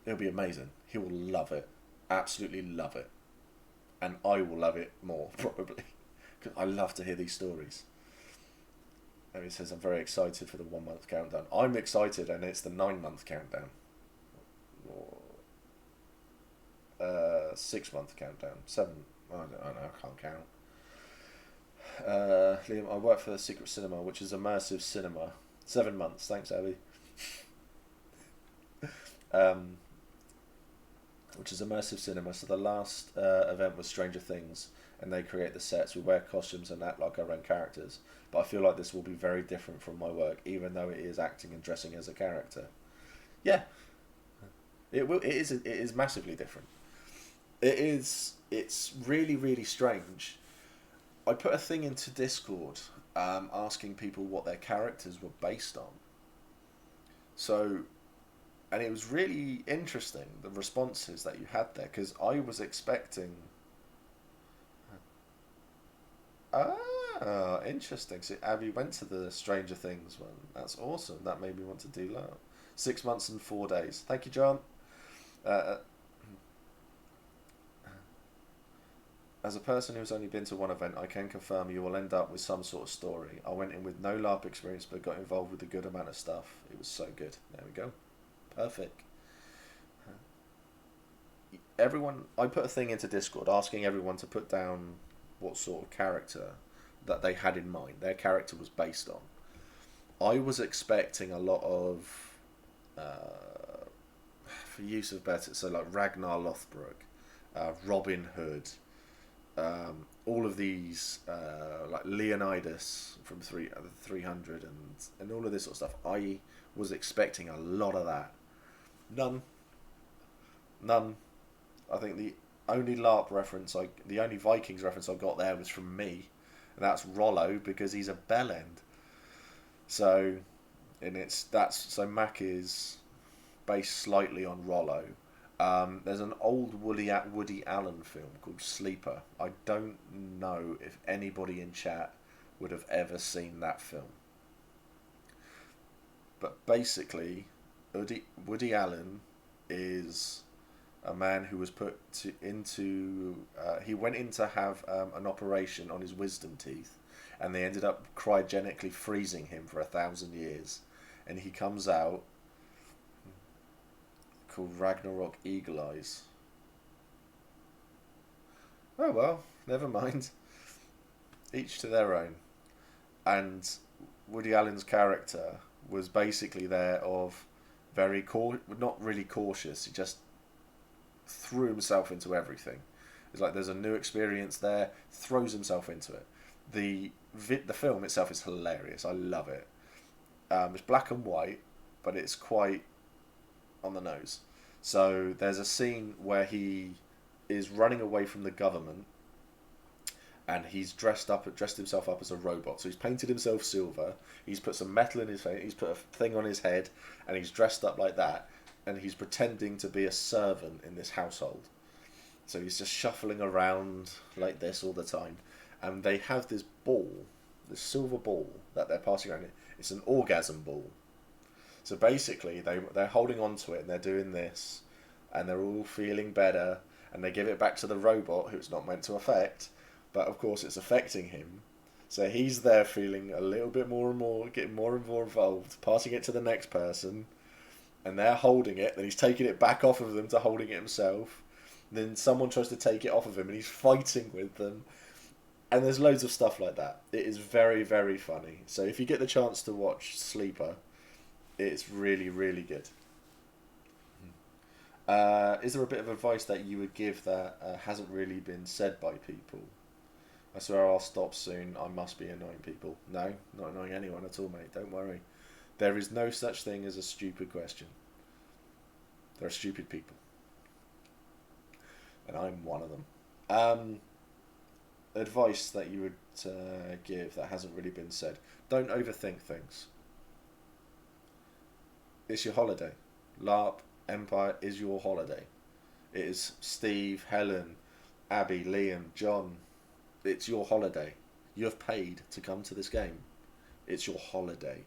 it'll be amazing. He will love it. Absolutely love it. And I will love it more, probably. Because I love to hear these stories. And he says, I'm very excited for the 1 month countdown. I'm excited, and it's the 9 month countdown. Or 6 month countdown. 7. I don't know, I can't count. Liam, I work for the Secret Cinema, which is immersive cinema. 7 months, thanks Abby. Which is immersive cinema. So the last event was Stranger Things, and they create the sets. We wear costumes and act like our own characters. But I feel like this will be very different from my work, even though it is acting and dressing as a character. Yeah, it will. It is massively different. It's really, really strange. I put a thing into Discord asking people what their characters were based on. So, and it was really interesting, the responses that you had there, because I was expecting... interesting. So Abby went to the Stranger Things one. That's awesome. That made me want to do that. 6 months and 4 days. Thank you, John. As a person who's only been to one event, I can confirm you will end up with some sort of story. I went in with no LARP experience, but got involved with a good amount of stuff. It was so good. There we go. Perfect. Everyone, I put a thing into Discord asking everyone to put down what sort of character that they had in mind, their character was based on. I was expecting a lot of, for use of better, so like Ragnar Lothbrok, Robin Hood, all of these, like Leonidas from 300 and all of this sort of stuff. I was expecting a lot of that. None. I think the only LARP reference, the only Vikings reference I got there was from me, and that's Rollo, because he's a bellend. So, so Mac is based slightly on Rollo. There's an old Woody Allen film called Sleeper. I don't know if anybody in chat would have ever seen that film. But basically, Woody Allen is a man who was put he went in to have an operation on his wisdom teeth, and they ended up cryogenically freezing him for 1,000 years, and he comes out called Ragnarok Eagle Eyes. Oh well, never mind. Each to their own. And Woody Allen's character was basically there of very not really cautious. He just threw himself into everything. It's like there's a new experience there, throws himself into it. The film itself is hilarious. I love it. It's black and white, but it's quite on the nose. So there's a scene where he is running away from the government, and he's dressed himself up as a robot. So he's painted himself silver. He's put some metal in his face. He's put a thing on his head, and he's dressed up like that. And he's pretending to be a servant in this household. So he's just shuffling around like this all the time. And they have this ball, this silver ball that they're passing around. It's an orgasm ball. So basically, they're holding on to it and they're doing this, and they're all feeling better, and they give it back to the robot, who it's not meant to affect, but of course it's affecting him. So he's there feeling a little bit more and more, getting more and more involved, passing it to the next person, and they're holding it, then he's taking it back off of them to holding it himself. Then someone tries to take it off of him, and he's fighting with them. And there's loads of stuff like that. It is very, very funny. So if you get the chance to watch Sleeper, it's really, really good. Is there a bit of advice that you would give that hasn't really been said by people? I swear I'll stop soon. I must be annoying people. No, not annoying anyone at all, mate. Don't worry. There is no such thing as a stupid question. There are stupid people. And I'm one of them. Advice that you would give that hasn't really been said. Don't overthink things. It's your holiday. LARP Empire is your holiday. It is Steve, Helen, Abby, Liam, John. It's your holiday. You have paid to come to this game. It's your holiday.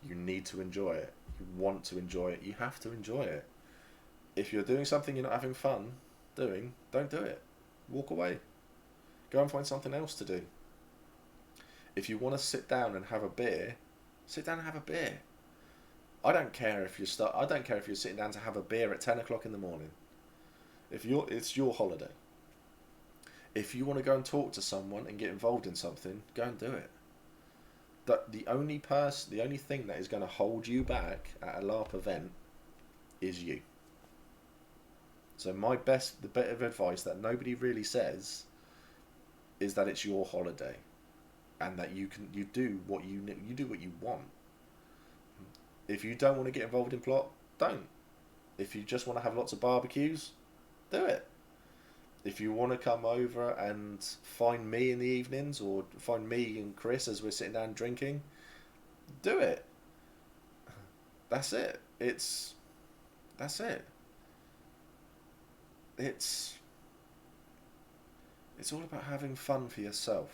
You need to enjoy it. You want to enjoy it. You have to enjoy it. If you're doing something you're not having fun doing, don't do it. Walk away. Go and find something else to do. If you want to sit down and have a beer, sit down and have a beer. I don't care if you're sitting down to have a beer at 10 o'clock in the morning. It's your holiday. If you want to go and talk to someone and get involved in something, go and do it. The only thing that is going to hold you back at a LARP event is you. So the bit of advice that nobody really says is that it's your holiday, and that you do what you want. If you don't want to get involved in plot, don't. If you just want to have lots of barbecues, do it. If you want to come over and find me in the evenings, or find me and Chris as we're sitting down drinking, do it. That's it. That's it. It's all about having fun for yourself,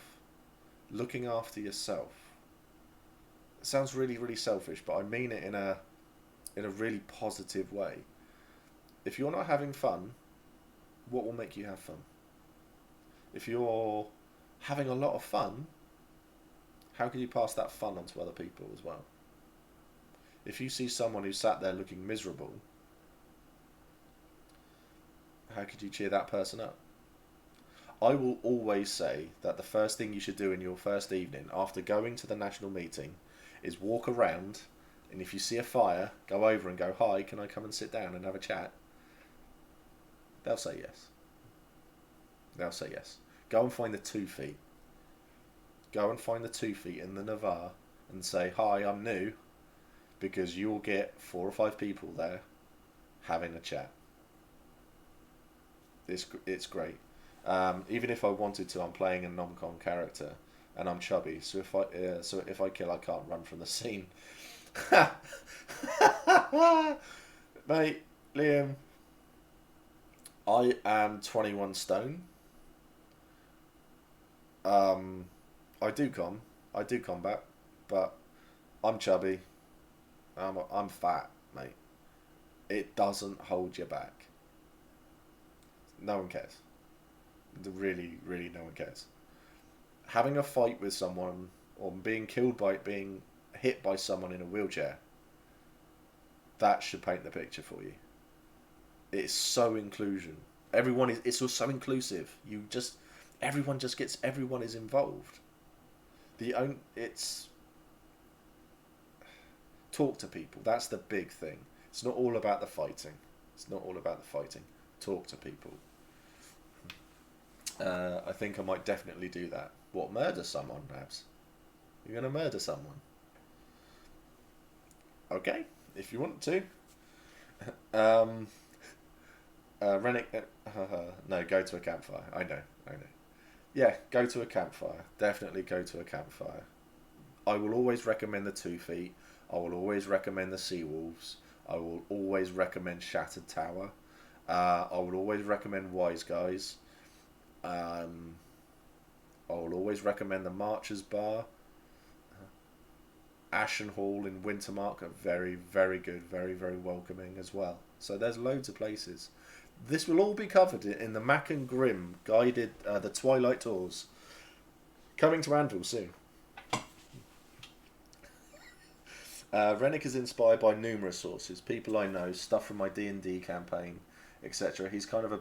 looking after yourself. It sounds really, really selfish, but I mean it in a really positive way. If you're not having fun, what will make you have fun? If you're having a lot of fun, how can you pass that fun on to other people as well? If you see someone who's sat there looking miserable, how could you cheer that person up? I will always say that the first thing you should do in your first evening after going to the national meeting is walk around, and if you see a fire, go over and go, "Hi, can I come and sit down and have a chat?" They'll say yes. They'll say yes. Go and find the 2 feet. Go and find the 2 feet in the Navarre and say, "Hi, I'm new," because you will get 4 or 5 people there having a chat. It's great. Even if I wanted to, I'm playing a non-con character, and I'm chubby. So if I kill, I can't run from the scene. Mate, Liam, I am 21 stone. I do combat, but I'm chubby. I'm fat, mate. It doesn't hold you back. No one cares. Really, really, no one cares. Having a fight with someone, or being hit by someone in a wheelchair, that should paint the picture for you. It's so inclusion. It's so inclusive. Everyone is involved. Talk to people. That's the big thing. It's not all about the fighting. Talk to people. I think I might definitely do that. What, murder someone, Nabs? You're going to murder someone? Okay, if you want to. Rennick... no, go to a campfire. I know. Yeah, go to a campfire. Definitely go to a campfire. I will always recommend the 2 feet. I will always recommend the Sea Wolves. I will always recommend Shattered Tower. I will always recommend Wise Guys. I will always recommend the Marchers Bar. Ashen Hall in Wintermark are very, very good, very, very welcoming as well. So there's loads of places. This will all be covered in the Mac and Grimm guided, the Twilight Tours. Coming to Anvil soon. Rennick is inspired by numerous sources, people I know, stuff from my D&D campaign, etc. He's kind of a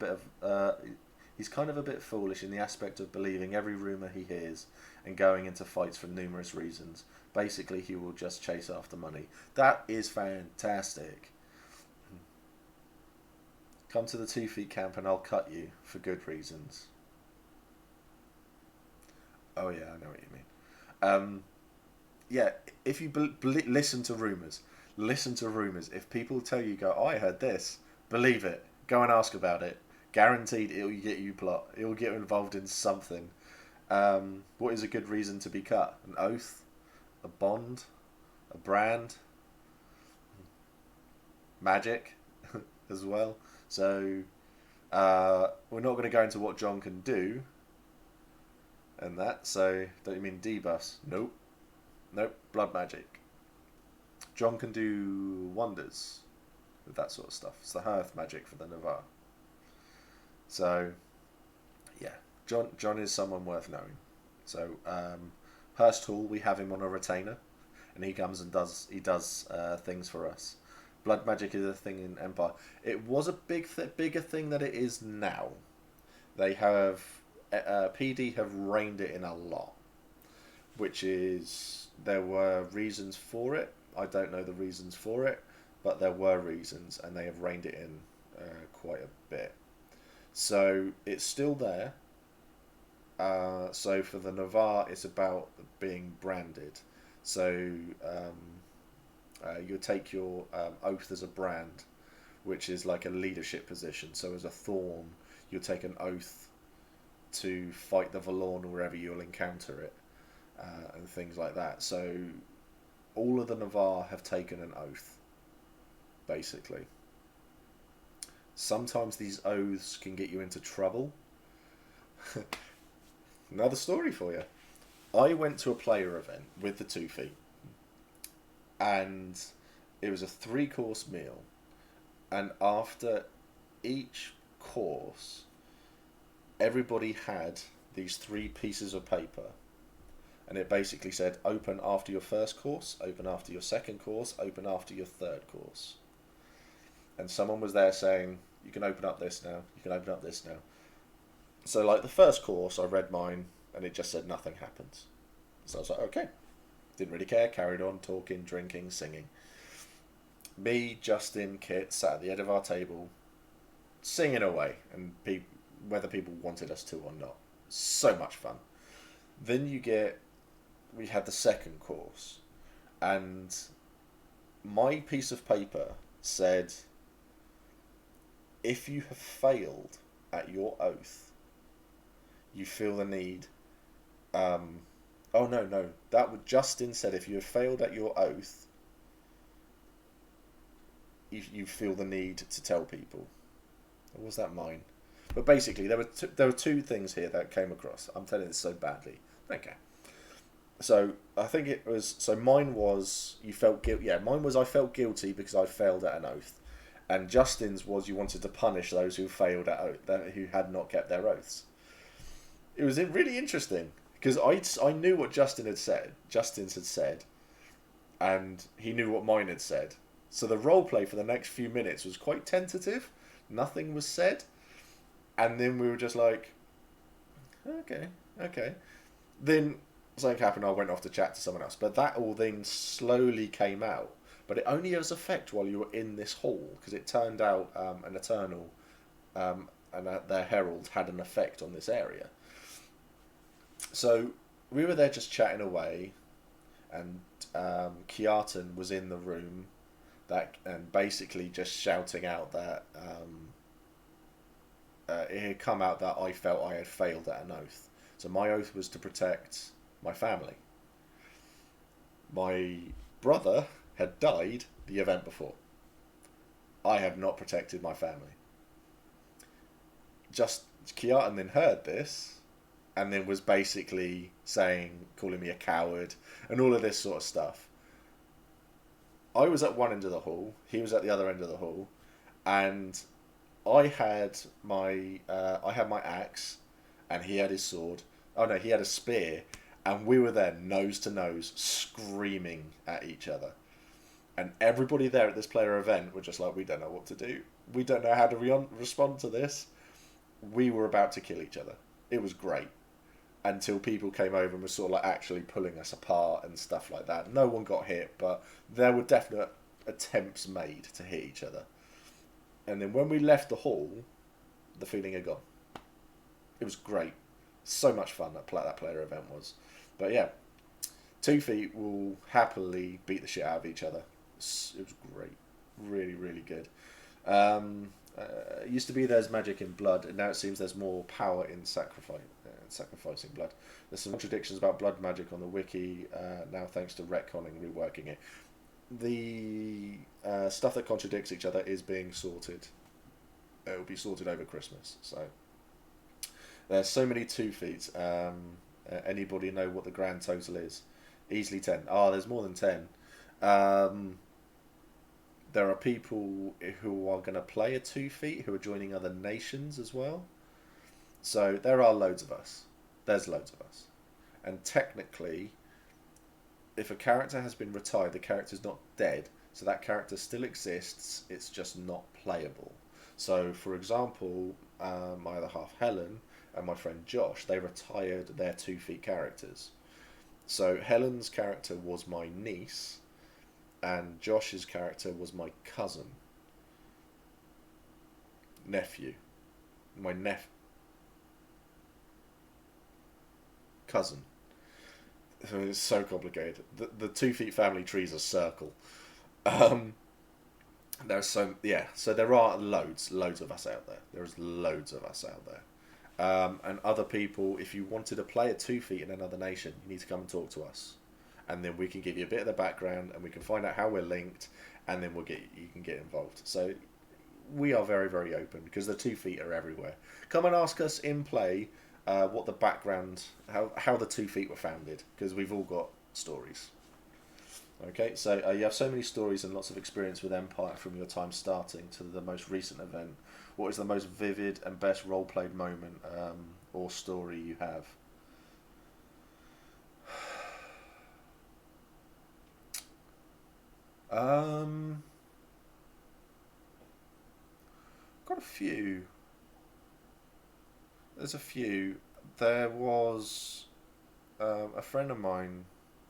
bit foolish in the aspect of believing every rumour he hears and going into fights for numerous reasons. Basically, he will just chase after money. That is fantastic. Come to the 2 feet camp and I'll cut you for good reasons. Oh yeah, I know what you mean. Yeah, if you listen to rumours, listen to rumours. If people tell you, go, oh, I heard this, believe it. Go and ask about it. Guaranteed, it'll get you plot. It will get you involved in something. What is a good reason to be cut? An oath, a bond, a brand, magic, as well. So we're not going to go into what John can do, and that. So don't you mean debuffs? Nope. Nope, blood magic. John can do wonders with that sort of stuff. It's the hearth magic for the Navarre. So, yeah, John is someone worth knowing. So, Hurst Hall, we have him on a retainer, and he comes and does things for us. Blood magic is a thing in Empire. It was a bigger thing than it is now. They have PD have reined it in a lot, which is. There were reasons for it. I don't know the reasons for it, but there were reasons, and they have reined it in quite a bit. So it's still there. So for the Navarre, it's about being branded. So you take your oath as a brand, which is like a leadership position. So as a Thorn, you'll take an oath to fight the Valorn wherever you'll encounter it. And things like that. So all of the Navarre have taken an oath, basically. Sometimes these oaths can get you into trouble. Another story for you. I went to a player event with the 2 feet, and it was a 3-course meal, and after each course everybody had these 3 pieces of paper. And it basically said, open after your first course, open after your second course, open after your third course. And someone was there saying, you can open up this now, you can open up this now. So like the first course, I read mine, and it just said nothing happens. So I was like, okay. Didn't really care, carried on talking, drinking, singing. Me, Justin, Kit sat at the end of our table, singing away, and whether people wanted us to or not. So much fun. Then we had the second course, and my piece of paper said, if you have failed at your oath, you feel the need. Justin said, if you have failed at your oath, you feel the need to tell people. Or was that mine? But basically, there were 2 things here that came across. I'm telling this so badly. Okay. So I think it was. So mine was you felt guilty. Yeah, mine was I felt guilty because I failed at an oath, and Justin's was you wanted to punish those who failed at who had not kept their oaths. It was really interesting because I knew what Justin's had said, and he knew what mine had said. So the role play for the next few minutes was quite tentative. Nothing was said, and then we were just like, okay. Then something happened, I went off to chat to someone else. But that all then slowly came out. But it only has effect while you were in this hall, because it turned out an Eternal and their Herald had an effect on this area. So we were there just chatting away, and Kiartan was in the room and basically just shouting out that it had come out that I felt I had failed at an oath. So my oath was to protect my family. My brother had died the event before. I have not protected my family. Just Kiartan then heard this, and then was basically calling me a coward, and all of this sort of stuff. I was at one end of the hall, he was at the other end of the hall, and I had my axe, and he had his sword. Oh no, he had a spear, and we were there nose to nose, screaming at each other. And everybody there at this player event were just like, we don't know what to do. We don't know how to respond to this. We were about to kill each other. It was great. Until people came over and were sort of like actually pulling us apart and stuff like that. No one got hit, but there were definite attempts made to hit each other. And then when we left the hall, the feeling had gone. It was great. So much fun that player event was. But yeah, 2 feet will happily beat the shit out of each other. It was great. Really, really good. It used to be there's magic in blood, and now it seems there's more power in sacrificing blood. There's some contradictions about blood magic on the wiki now, thanks to retconning, reworking it. The stuff that contradicts each other is being sorted. It will be sorted over Christmas. So there's so many 2 feet. Anybody know what the grand total is? Easily 10. Oh, there's more than 10. There are people who are going to play a 2 feet who are joining other nations as well. So there are loads of us. There's loads of us. And technically, if a character has been retired, the character's not dead. So that character still exists. It's just not playable. So, for example, my other half, Helen, and my friend Josh, they retired their 2 feet characters. So Helen's character was my niece, and Josh's character was my nephew. Cousin. It's so complicated. The 2 feet family tree is a circle. There's so there are loads of us out there. There's loads of us out there. And other people, if you wanted to play a 2 feet in another nation, you need to come and talk to us, and then we can give you a bit of the background, and we can find out how we're linked, and then you can get involved. So we are very, very open, because the 2 feet are everywhere. Come and ask us in play what the background, how the 2 feet were founded, because we've all got stories. Okay, so you have so many stories and lots of experience with Empire from your time starting to the most recent event. What is the most vivid and best role-played moment or story you have? Got a few. There's a few. There was a friend of mine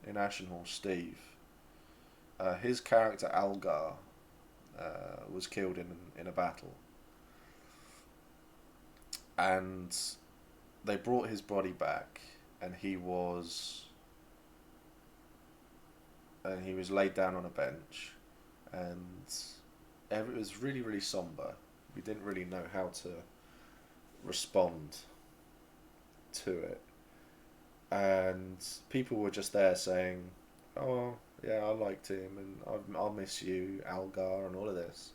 in Ashenhall, Steve. His character Algar was killed in a battle, and they brought his body back, and he was laid down on a bench, and it was really, really somber. We didn't really know how to respond to it, and people were just there saying, "Oh, yeah, I liked him, and I'll miss you, Algar, and all of this."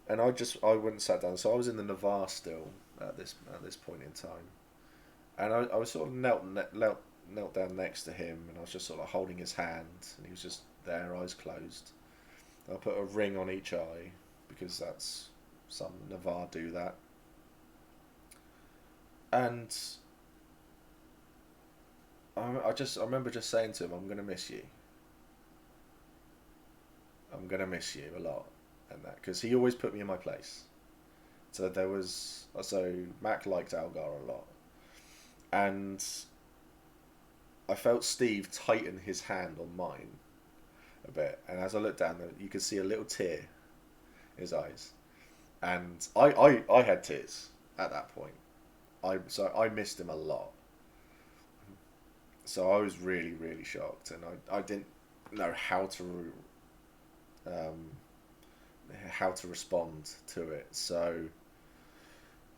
And I went and sat down. So I was in the Navarre still at this point in time, and I was sort of knelt down next to him, and I was just sort of holding his hand, and he was just there, eyes closed. I put a ring on each eye, because that's some Navarre do that. And I remember just saying to him, "I'm gonna miss you. I'm gonna miss you a lot," and that, because he always put me in my place. So Mac liked Algar a lot, and I felt Steve tighten his hand on mine a bit, and as I looked down, you could see a little tear in his eyes, and I had tears at that point. I missed him a lot. So I was really, really shocked, and I didn't know how to respond to it. So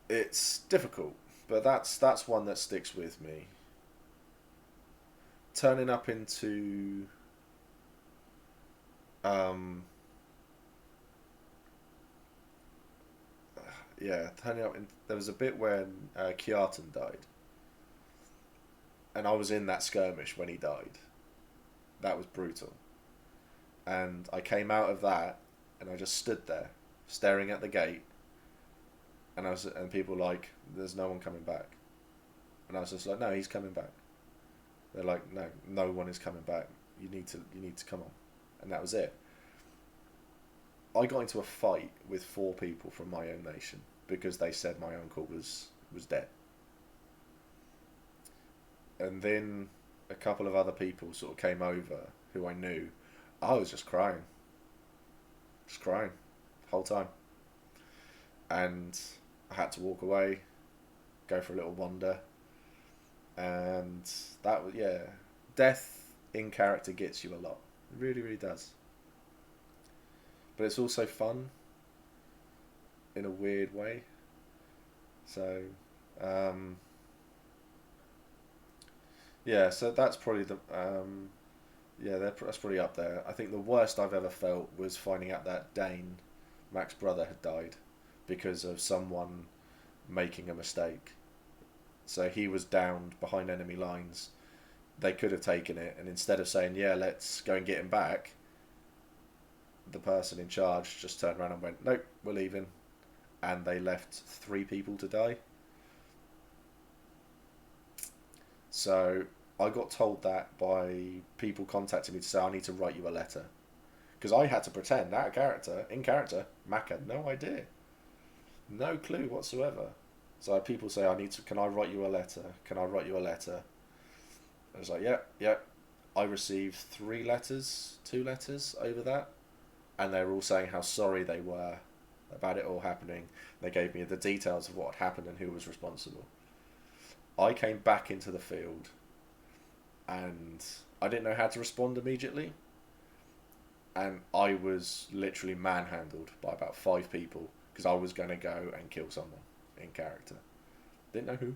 it's difficult, but that's one that sticks with me. Turning up into there was a bit when Kjartan died, and I was in that skirmish when he died. That was brutal. And I came out of that, and I just stood there, staring at the gate, and people were like, "There's no one coming back," and I was just like, "No, he's coming back." They're like, "No one is coming back. You need to come on," and that was it. I got into a fight with 4 people from my own nation because they said my uncle was dead. And then a couple of other people sort of came over who I knew. I was just crying the whole time, and I had to walk away, go for a little wander, And that was, yeah, death in character gets you a lot. It really, really does. But it's also fun in a weird way. So, yeah, so that's probably the, that's probably up there. I think the worst I've ever felt was finding out that Dane, Mac's brother, had died because of someone making a mistake. So he was downed behind enemy lines. They could have taken it, and instead of saying, yeah, let's go and get him back, the person in charge just turned around and went, nope, we're leaving. And they left 3 people to die. So I got told that by people contacting me to say, I need to write you a letter. Because I had to pretend, in character, Mac had no idea. No clue whatsoever. So people say, can I write you a letter? Can I write you a letter? I was like, yeah. I received 2 letters over that. And they were all saying how sorry they were about it all happening. They gave me the details of what had happened and who was responsible. I came back into the field and I didn't know how to respond immediately. And I was literally manhandled by about 5 people because I was going to go and kill someone in character. Didn't know who.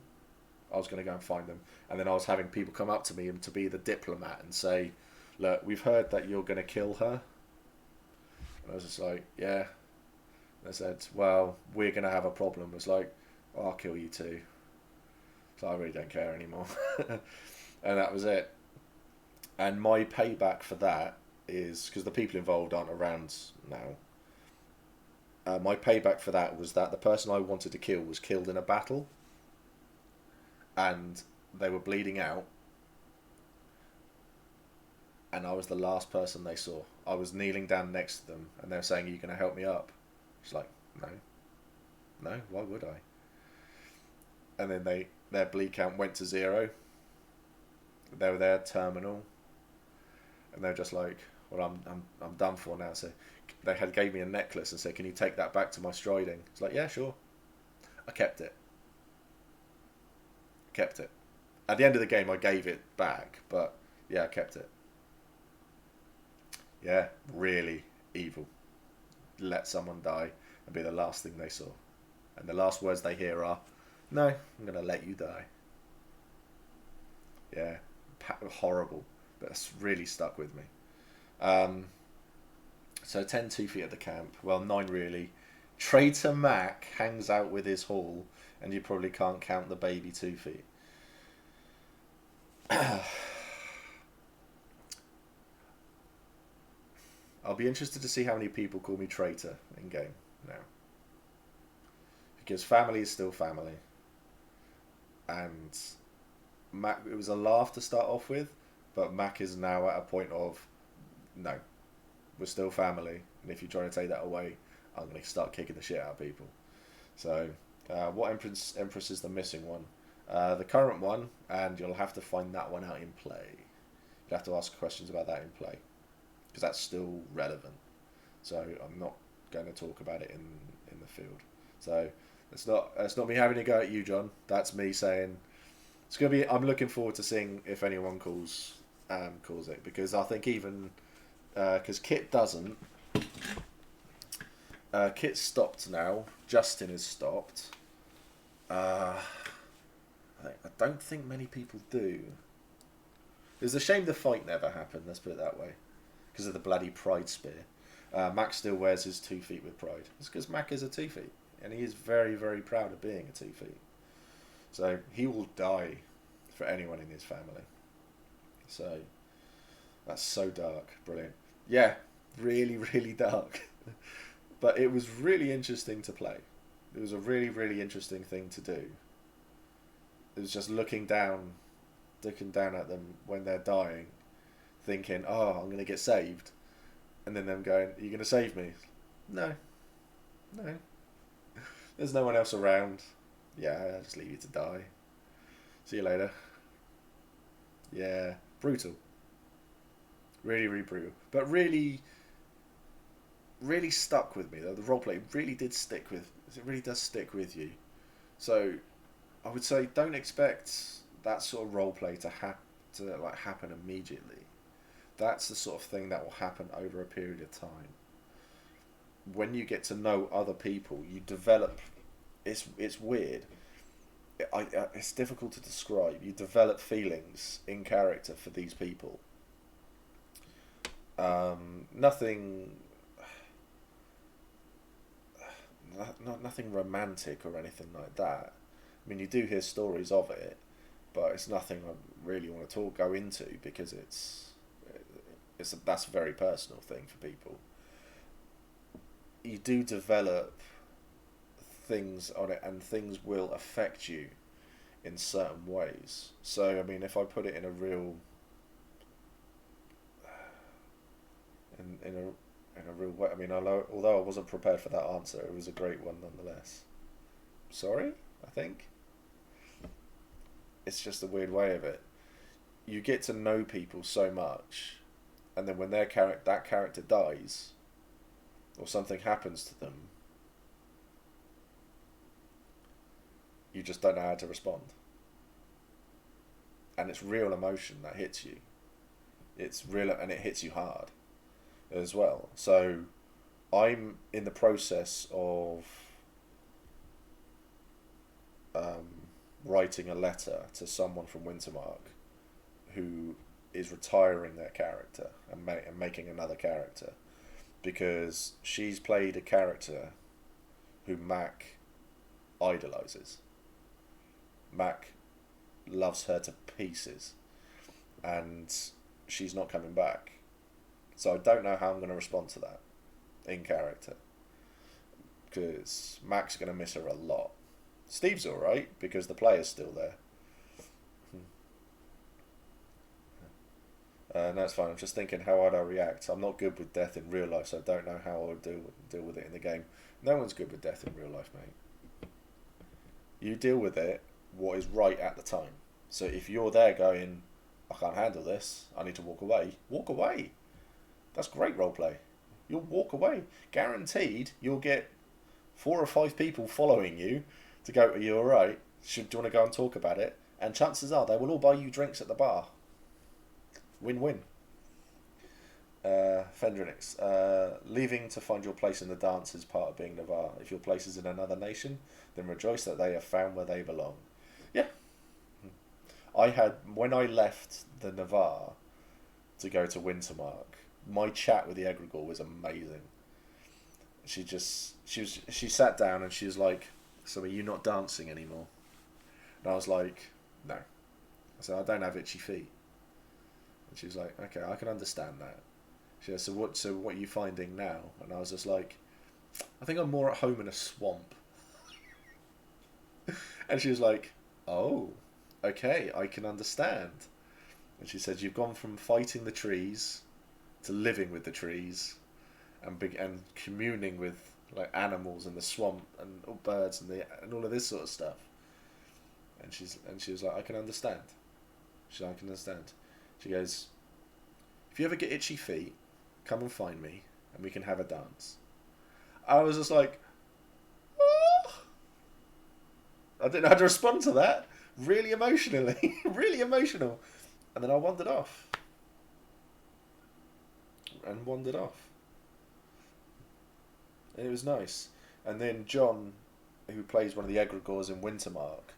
I was going to go and find them. And then I was having people come up to me and to be the diplomat and say, look, we've heard that you're going to kill her. And I was just like, yeah. And I said, well, we're going to have a problem. I was like, oh, I'll kill you too. So I really don't care anymore. And that was it. And my payback for that is, because the people involved aren't around now, my payback for that was that the person I wanted to kill was killed in a battle. And they were bleeding out. And I was the last person they saw. I was kneeling down next to them, and they were saying, are you going to help me up? It's like, no, why would I? And then their bleed count went to 0. They were there terminal, and they were just like, well, I'm done for now. So they gave me a necklace and said, can you take that back to my striding? It's like, yeah, sure. I kept it. At the end of the game, I gave it back, but yeah, I kept it. Yeah, really evil. Let someone die and be the last thing they saw. And the last words they hear are, no, I'm going to let you die. Yeah, horrible. But it's really stuck with me. So 10 2 feet at the camp. Well, 9 really. Traitor Mac hangs out with his haul, and you probably can't count the baby 2 feet. I'll be interested to see how many people call me traitor in game now. Because family is still family. And Mac, it was a laugh to start off with, but Mac is now at a point of, no, we're still family. And if you try to take that away, I'm going to start kicking the shit out of people. So, what Empress is the missing one? The current one, and you'll have to find that one out in play. You'll have to ask questions about that in play, because that's still relevant. So I'm not going to talk about it in the field. So it's not me having a go at you, John. That's me saying it's going to be. I'm looking forward to seeing if anyone calls it, because I think even because Kit doesn't. Kit's stopped now. Justin has stopped. I don't think many people do. It's a shame the fight never happened, let's put it that way. Because of the bloody pride spear. Mac still wears his 2 feet with pride. It's because Mac is a 2 feet. And he is very, very proud of being a 2 feet. So he will die for anyone in his family. So that's so dark. Brilliant. Yeah, really, really dark. But it was really interesting to play. It was a really, really interesting thing to do. It was just looking down at them when they're dying, thinking, oh, I'm going to get saved. And then them going, are you going to save me? No. There's no one else around. Yeah, I'll just leave you to die. See you later. Yeah, brutal. Really, really brutal. But really, really stuck with me, though. The roleplay really did stick with... It really does stick with you. So I would say don't expect that sort of role play to happen immediately. That's the sort of thing that will happen over a period of time. When you get to know other people, you develop. It's weird. It's difficult to describe. You develop feelings in character for these people. Nothing romantic or anything like that. I mean, you do hear stories of it, but it's nothing I really want to go into because that's a very personal thing for people. You do develop things on it, and things will affect you in certain ways. So, I mean, if I put it in a real, in a real way, I mean, although I wasn't prepared for that answer, it was a great one nonetheless. Sorry, I think. It's just a weird way of it. You get to know people so much, and then when that character dies, or something happens to them, you just don't know how to respond. And it's real emotion that hits you. It's real, and it hits you hard as well. So I'm in the process of writing a letter to someone from Wintermark who is retiring their character and making another character, because she's played a character who Mac idolizes. Mac loves her to pieces, and she's not coming back. So I don't know how I'm going to respond to that in character, because Mac's going to miss her a lot. Steve's alright because the player's still there. That's fine. I'm just thinking, how would I react? I'm not good with death in real life, so I don't know how I would deal with it in the game. No one's good with death in real life, mate. You deal with it what is right at the time. So if you're there going, I can't handle this, I need to walk away. Walk away. That's great roleplay. You'll walk away. Guaranteed you'll get 4 or 5 people following you to go, are you alright? Do you want to go and talk about it? And chances are they will all buy you drinks at the bar. Win-win. Fendrinix. Leaving to find your place in the dance is part of being Navarre. If your place is in another nation, then rejoice that they have found where they belong. Yeah. When I left the Navarre to go to Wintermark, my chat with the Egregore was amazing. She sat down and she was like, so are you not dancing anymore? And I was like, no. I said, I don't have itchy feet. And she was like, okay, I can understand that. She said, so what are you finding now? And I was just like, I think I'm more at home in a swamp. And she was like, oh, okay, I can understand. And she said, you've gone from fighting the trees to living with the trees and communing with like animals in the swamp and birds and all of this sort of stuff. And she was like, I can understand. She's like, I can understand. She goes, if you ever get itchy feet, come and find me and we can have a dance. I was just like, oh. I didn't know how to respond to that. Really emotionally. Really emotional. And then I wandered off. And it was nice. And then John, who plays one of the Egregores in Wintermark,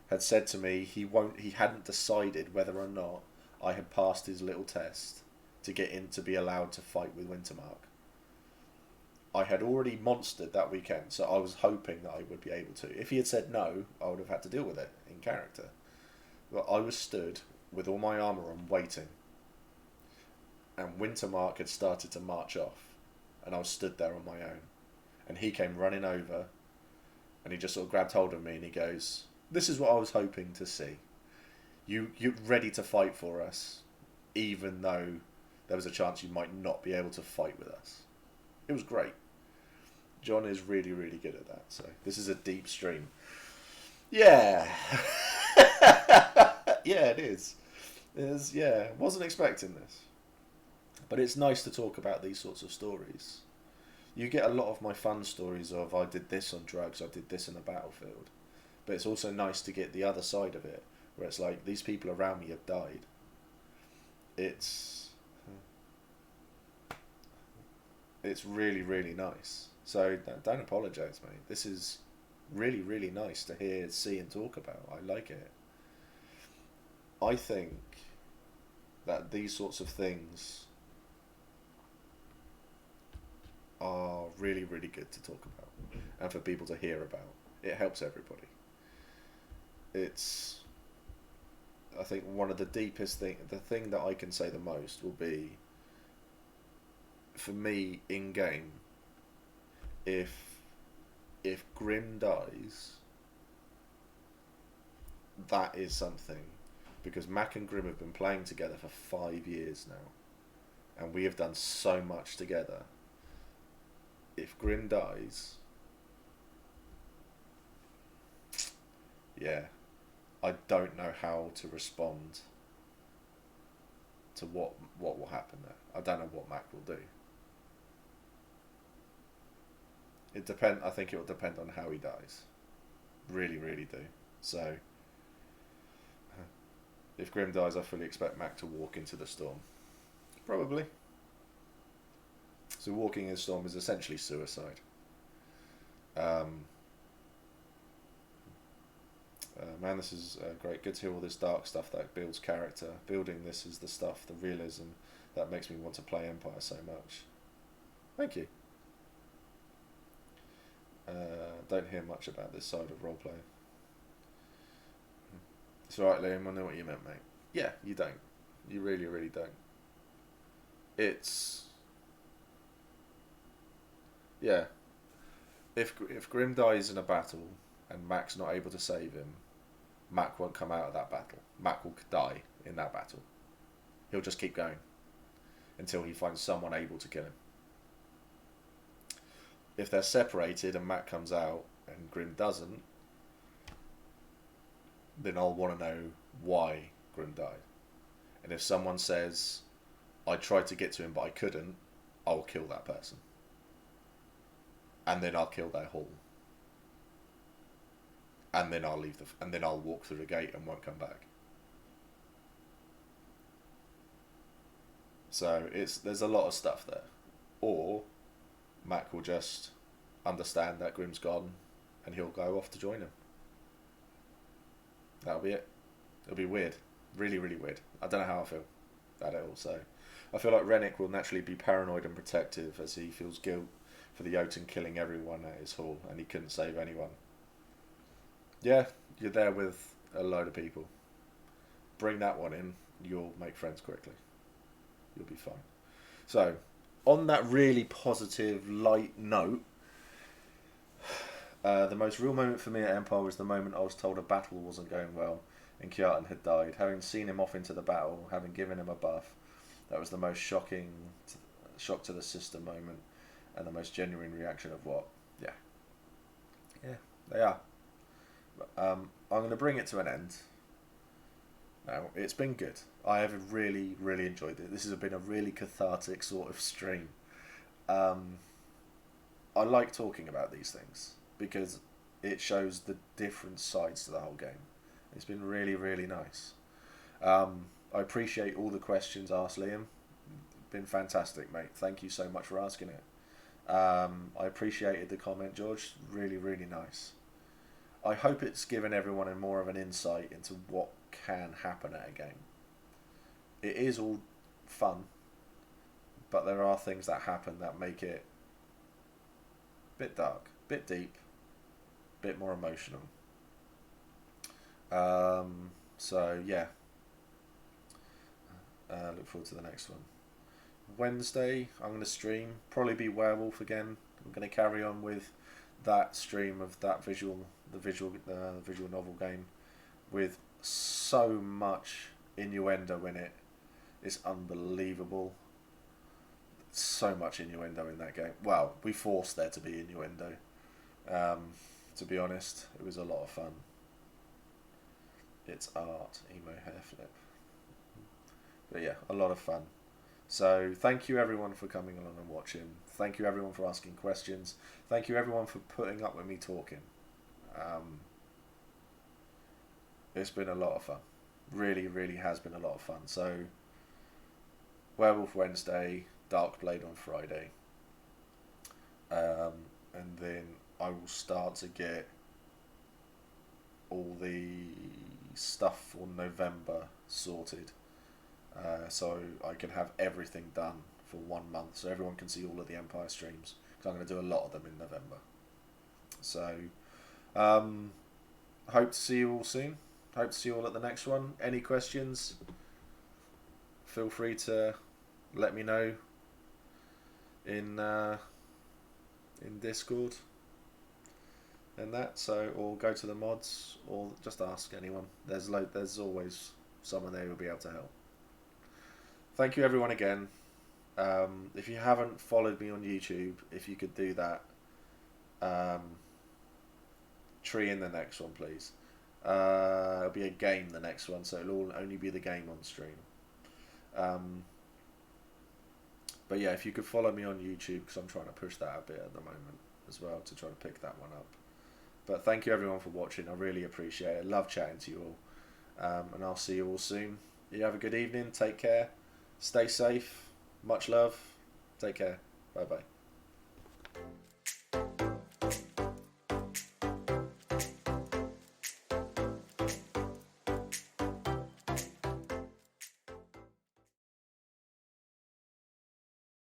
had said to me he hadn't decided whether or not I had passed his little test to get in to be allowed to fight with Wintermark. I had already monstered that weekend, so I was hoping that I would be able to. If he had said no, I would have had to deal with it in character. But I was stood with all my armour on, waiting. And Wintermark had started to march off, and I was stood there on my own. And he came running over, and he just sort of grabbed hold of me, and he goes, this is what I was hoping to see. You're ready to fight for us, even though there was a chance you might not be able to fight with us. It was great. John is really, really good at that. So this is a deep stream. Yeah. Yeah, it is. Wasn't expecting this. But it's nice to talk about these sorts of stories. You get a lot of my fun stories of I did this on drugs, I did this in the battlefield. But it's also nice to get the other side of it, where it's like, these people around me have died. It's really, really nice. So don't apologise, mate. This is really, really nice to hear, see and talk about. I like it. I think that these sorts of things are really, really good to talk about and for people to hear about. It helps everybody. It's, I think, one of the deepest thing, the thing that I can say the most will be, for me, in game, if Grim dies, that is something, because Mac and Grim have been playing together for 5 years now, and we have done so much together. If Grim dies, yeah, I don't know how to respond to what will happen there. I don't know what Mac will do. I think it will depend on how he dies. Really, really do. So, if Grim dies, I fully expect Mac to walk into the storm. Probably. So walking in the storm is essentially suicide. Man, this is great. Good to hear all this dark stuff that builds character. Building this is the stuff, the realism, that makes me want to play Empire so much. Thank you. Don't hear much about this side of roleplay. It's alright, Liam, I know what you meant, mate. Yeah, you don't. You really, really don't. It's... yeah. If Grim dies in a battle and Mac's not able to save him, Mac won't come out of that battle. Mac will die in that battle. He'll just keep going until he finds someone able to kill him. If they're separated and Mac comes out and Grim doesn't, then I'll want to know why Grim died. And if someone says, I tried to get to him but I couldn't, I'll kill that person. And then I'll kill their hall. And then I'll leave and then I'll walk through the gate and won't come back. So there's a lot of stuff there. Or Mac will just understand that Grim's gone and he'll go off to join him. That'll be it. It'll be weird. Really, really weird. I don't know how I feel about it all. So I feel like Rennick will naturally be paranoid and protective as he feels guilt for the Jotun killing everyone at his hall and he couldn't save anyone. Yeah, you're there with a load of people. Bring that one in, you'll make friends quickly. You'll be fine. So, on that really positive, light note, the most real moment for me at Empire was the moment I was told a battle wasn't going well and Kjartan had died. Having seen him off into the battle, having given him a buff, that was the most shock to the system moment and the most genuine reaction of what? Yeah, they are. I'm going to bring it to an end. Now, it's been good. I have really, really enjoyed it. This has been a really cathartic sort of stream. I like talking about these things because it shows the different sides to the whole game. It's been really, really nice. I appreciate all the questions asked, Liam. Been fantastic, mate. Thank you so much for asking it. I appreciated the comment, George. Really, really nice. I hope it's given everyone more of an insight into what can happen at a game. It is all fun, but there are things that happen that make it a bit dark, a bit deep, a bit more emotional. So yeah, look forward to the next one. Wednesday, I'm going to stream, probably be Werewolf again. I'm going to carry on with that stream of that visual novel game with so much innuendo in it. It's unbelievable. So much innuendo in that game. Well, we forced there to be innuendo. To be honest, it was a lot of fun. It's art, emo hair flip. But yeah, a lot of fun. So thank you everyone for coming along and watching. Thank you everyone for asking questions. Thank you everyone for putting up with me talking. it's been a lot of fun. Really, really has been a lot of fun. So, Werewolf Wednesday, Darkblade on Friday. And then I will start to get all the stuff for November sorted. So I can have everything done for 1 month. So everyone can see all of the Empire streams. Because I'm going to do a lot of them in November. So, hope to see you all soon. Hope to see you all at the next one. Any questions? Feel free to let me know in Discord and that. So, or go to the mods, or just ask anyone. There's always someone there who'll be able to help. Thank you everyone again. If you haven't followed me on YouTube, if you could do that. Tree in the next one, please. It'll be a game the next one, so it'll only be the game on stream. But yeah, if you could follow me on YouTube, because I'm trying to push that a bit at the moment as well, to try to pick that one up. But thank you everyone for watching. I really appreciate it. Love chatting to you all. And I'll see you all soon. You have a good evening. Take care. Stay safe. Much love. Take care. Bye bye.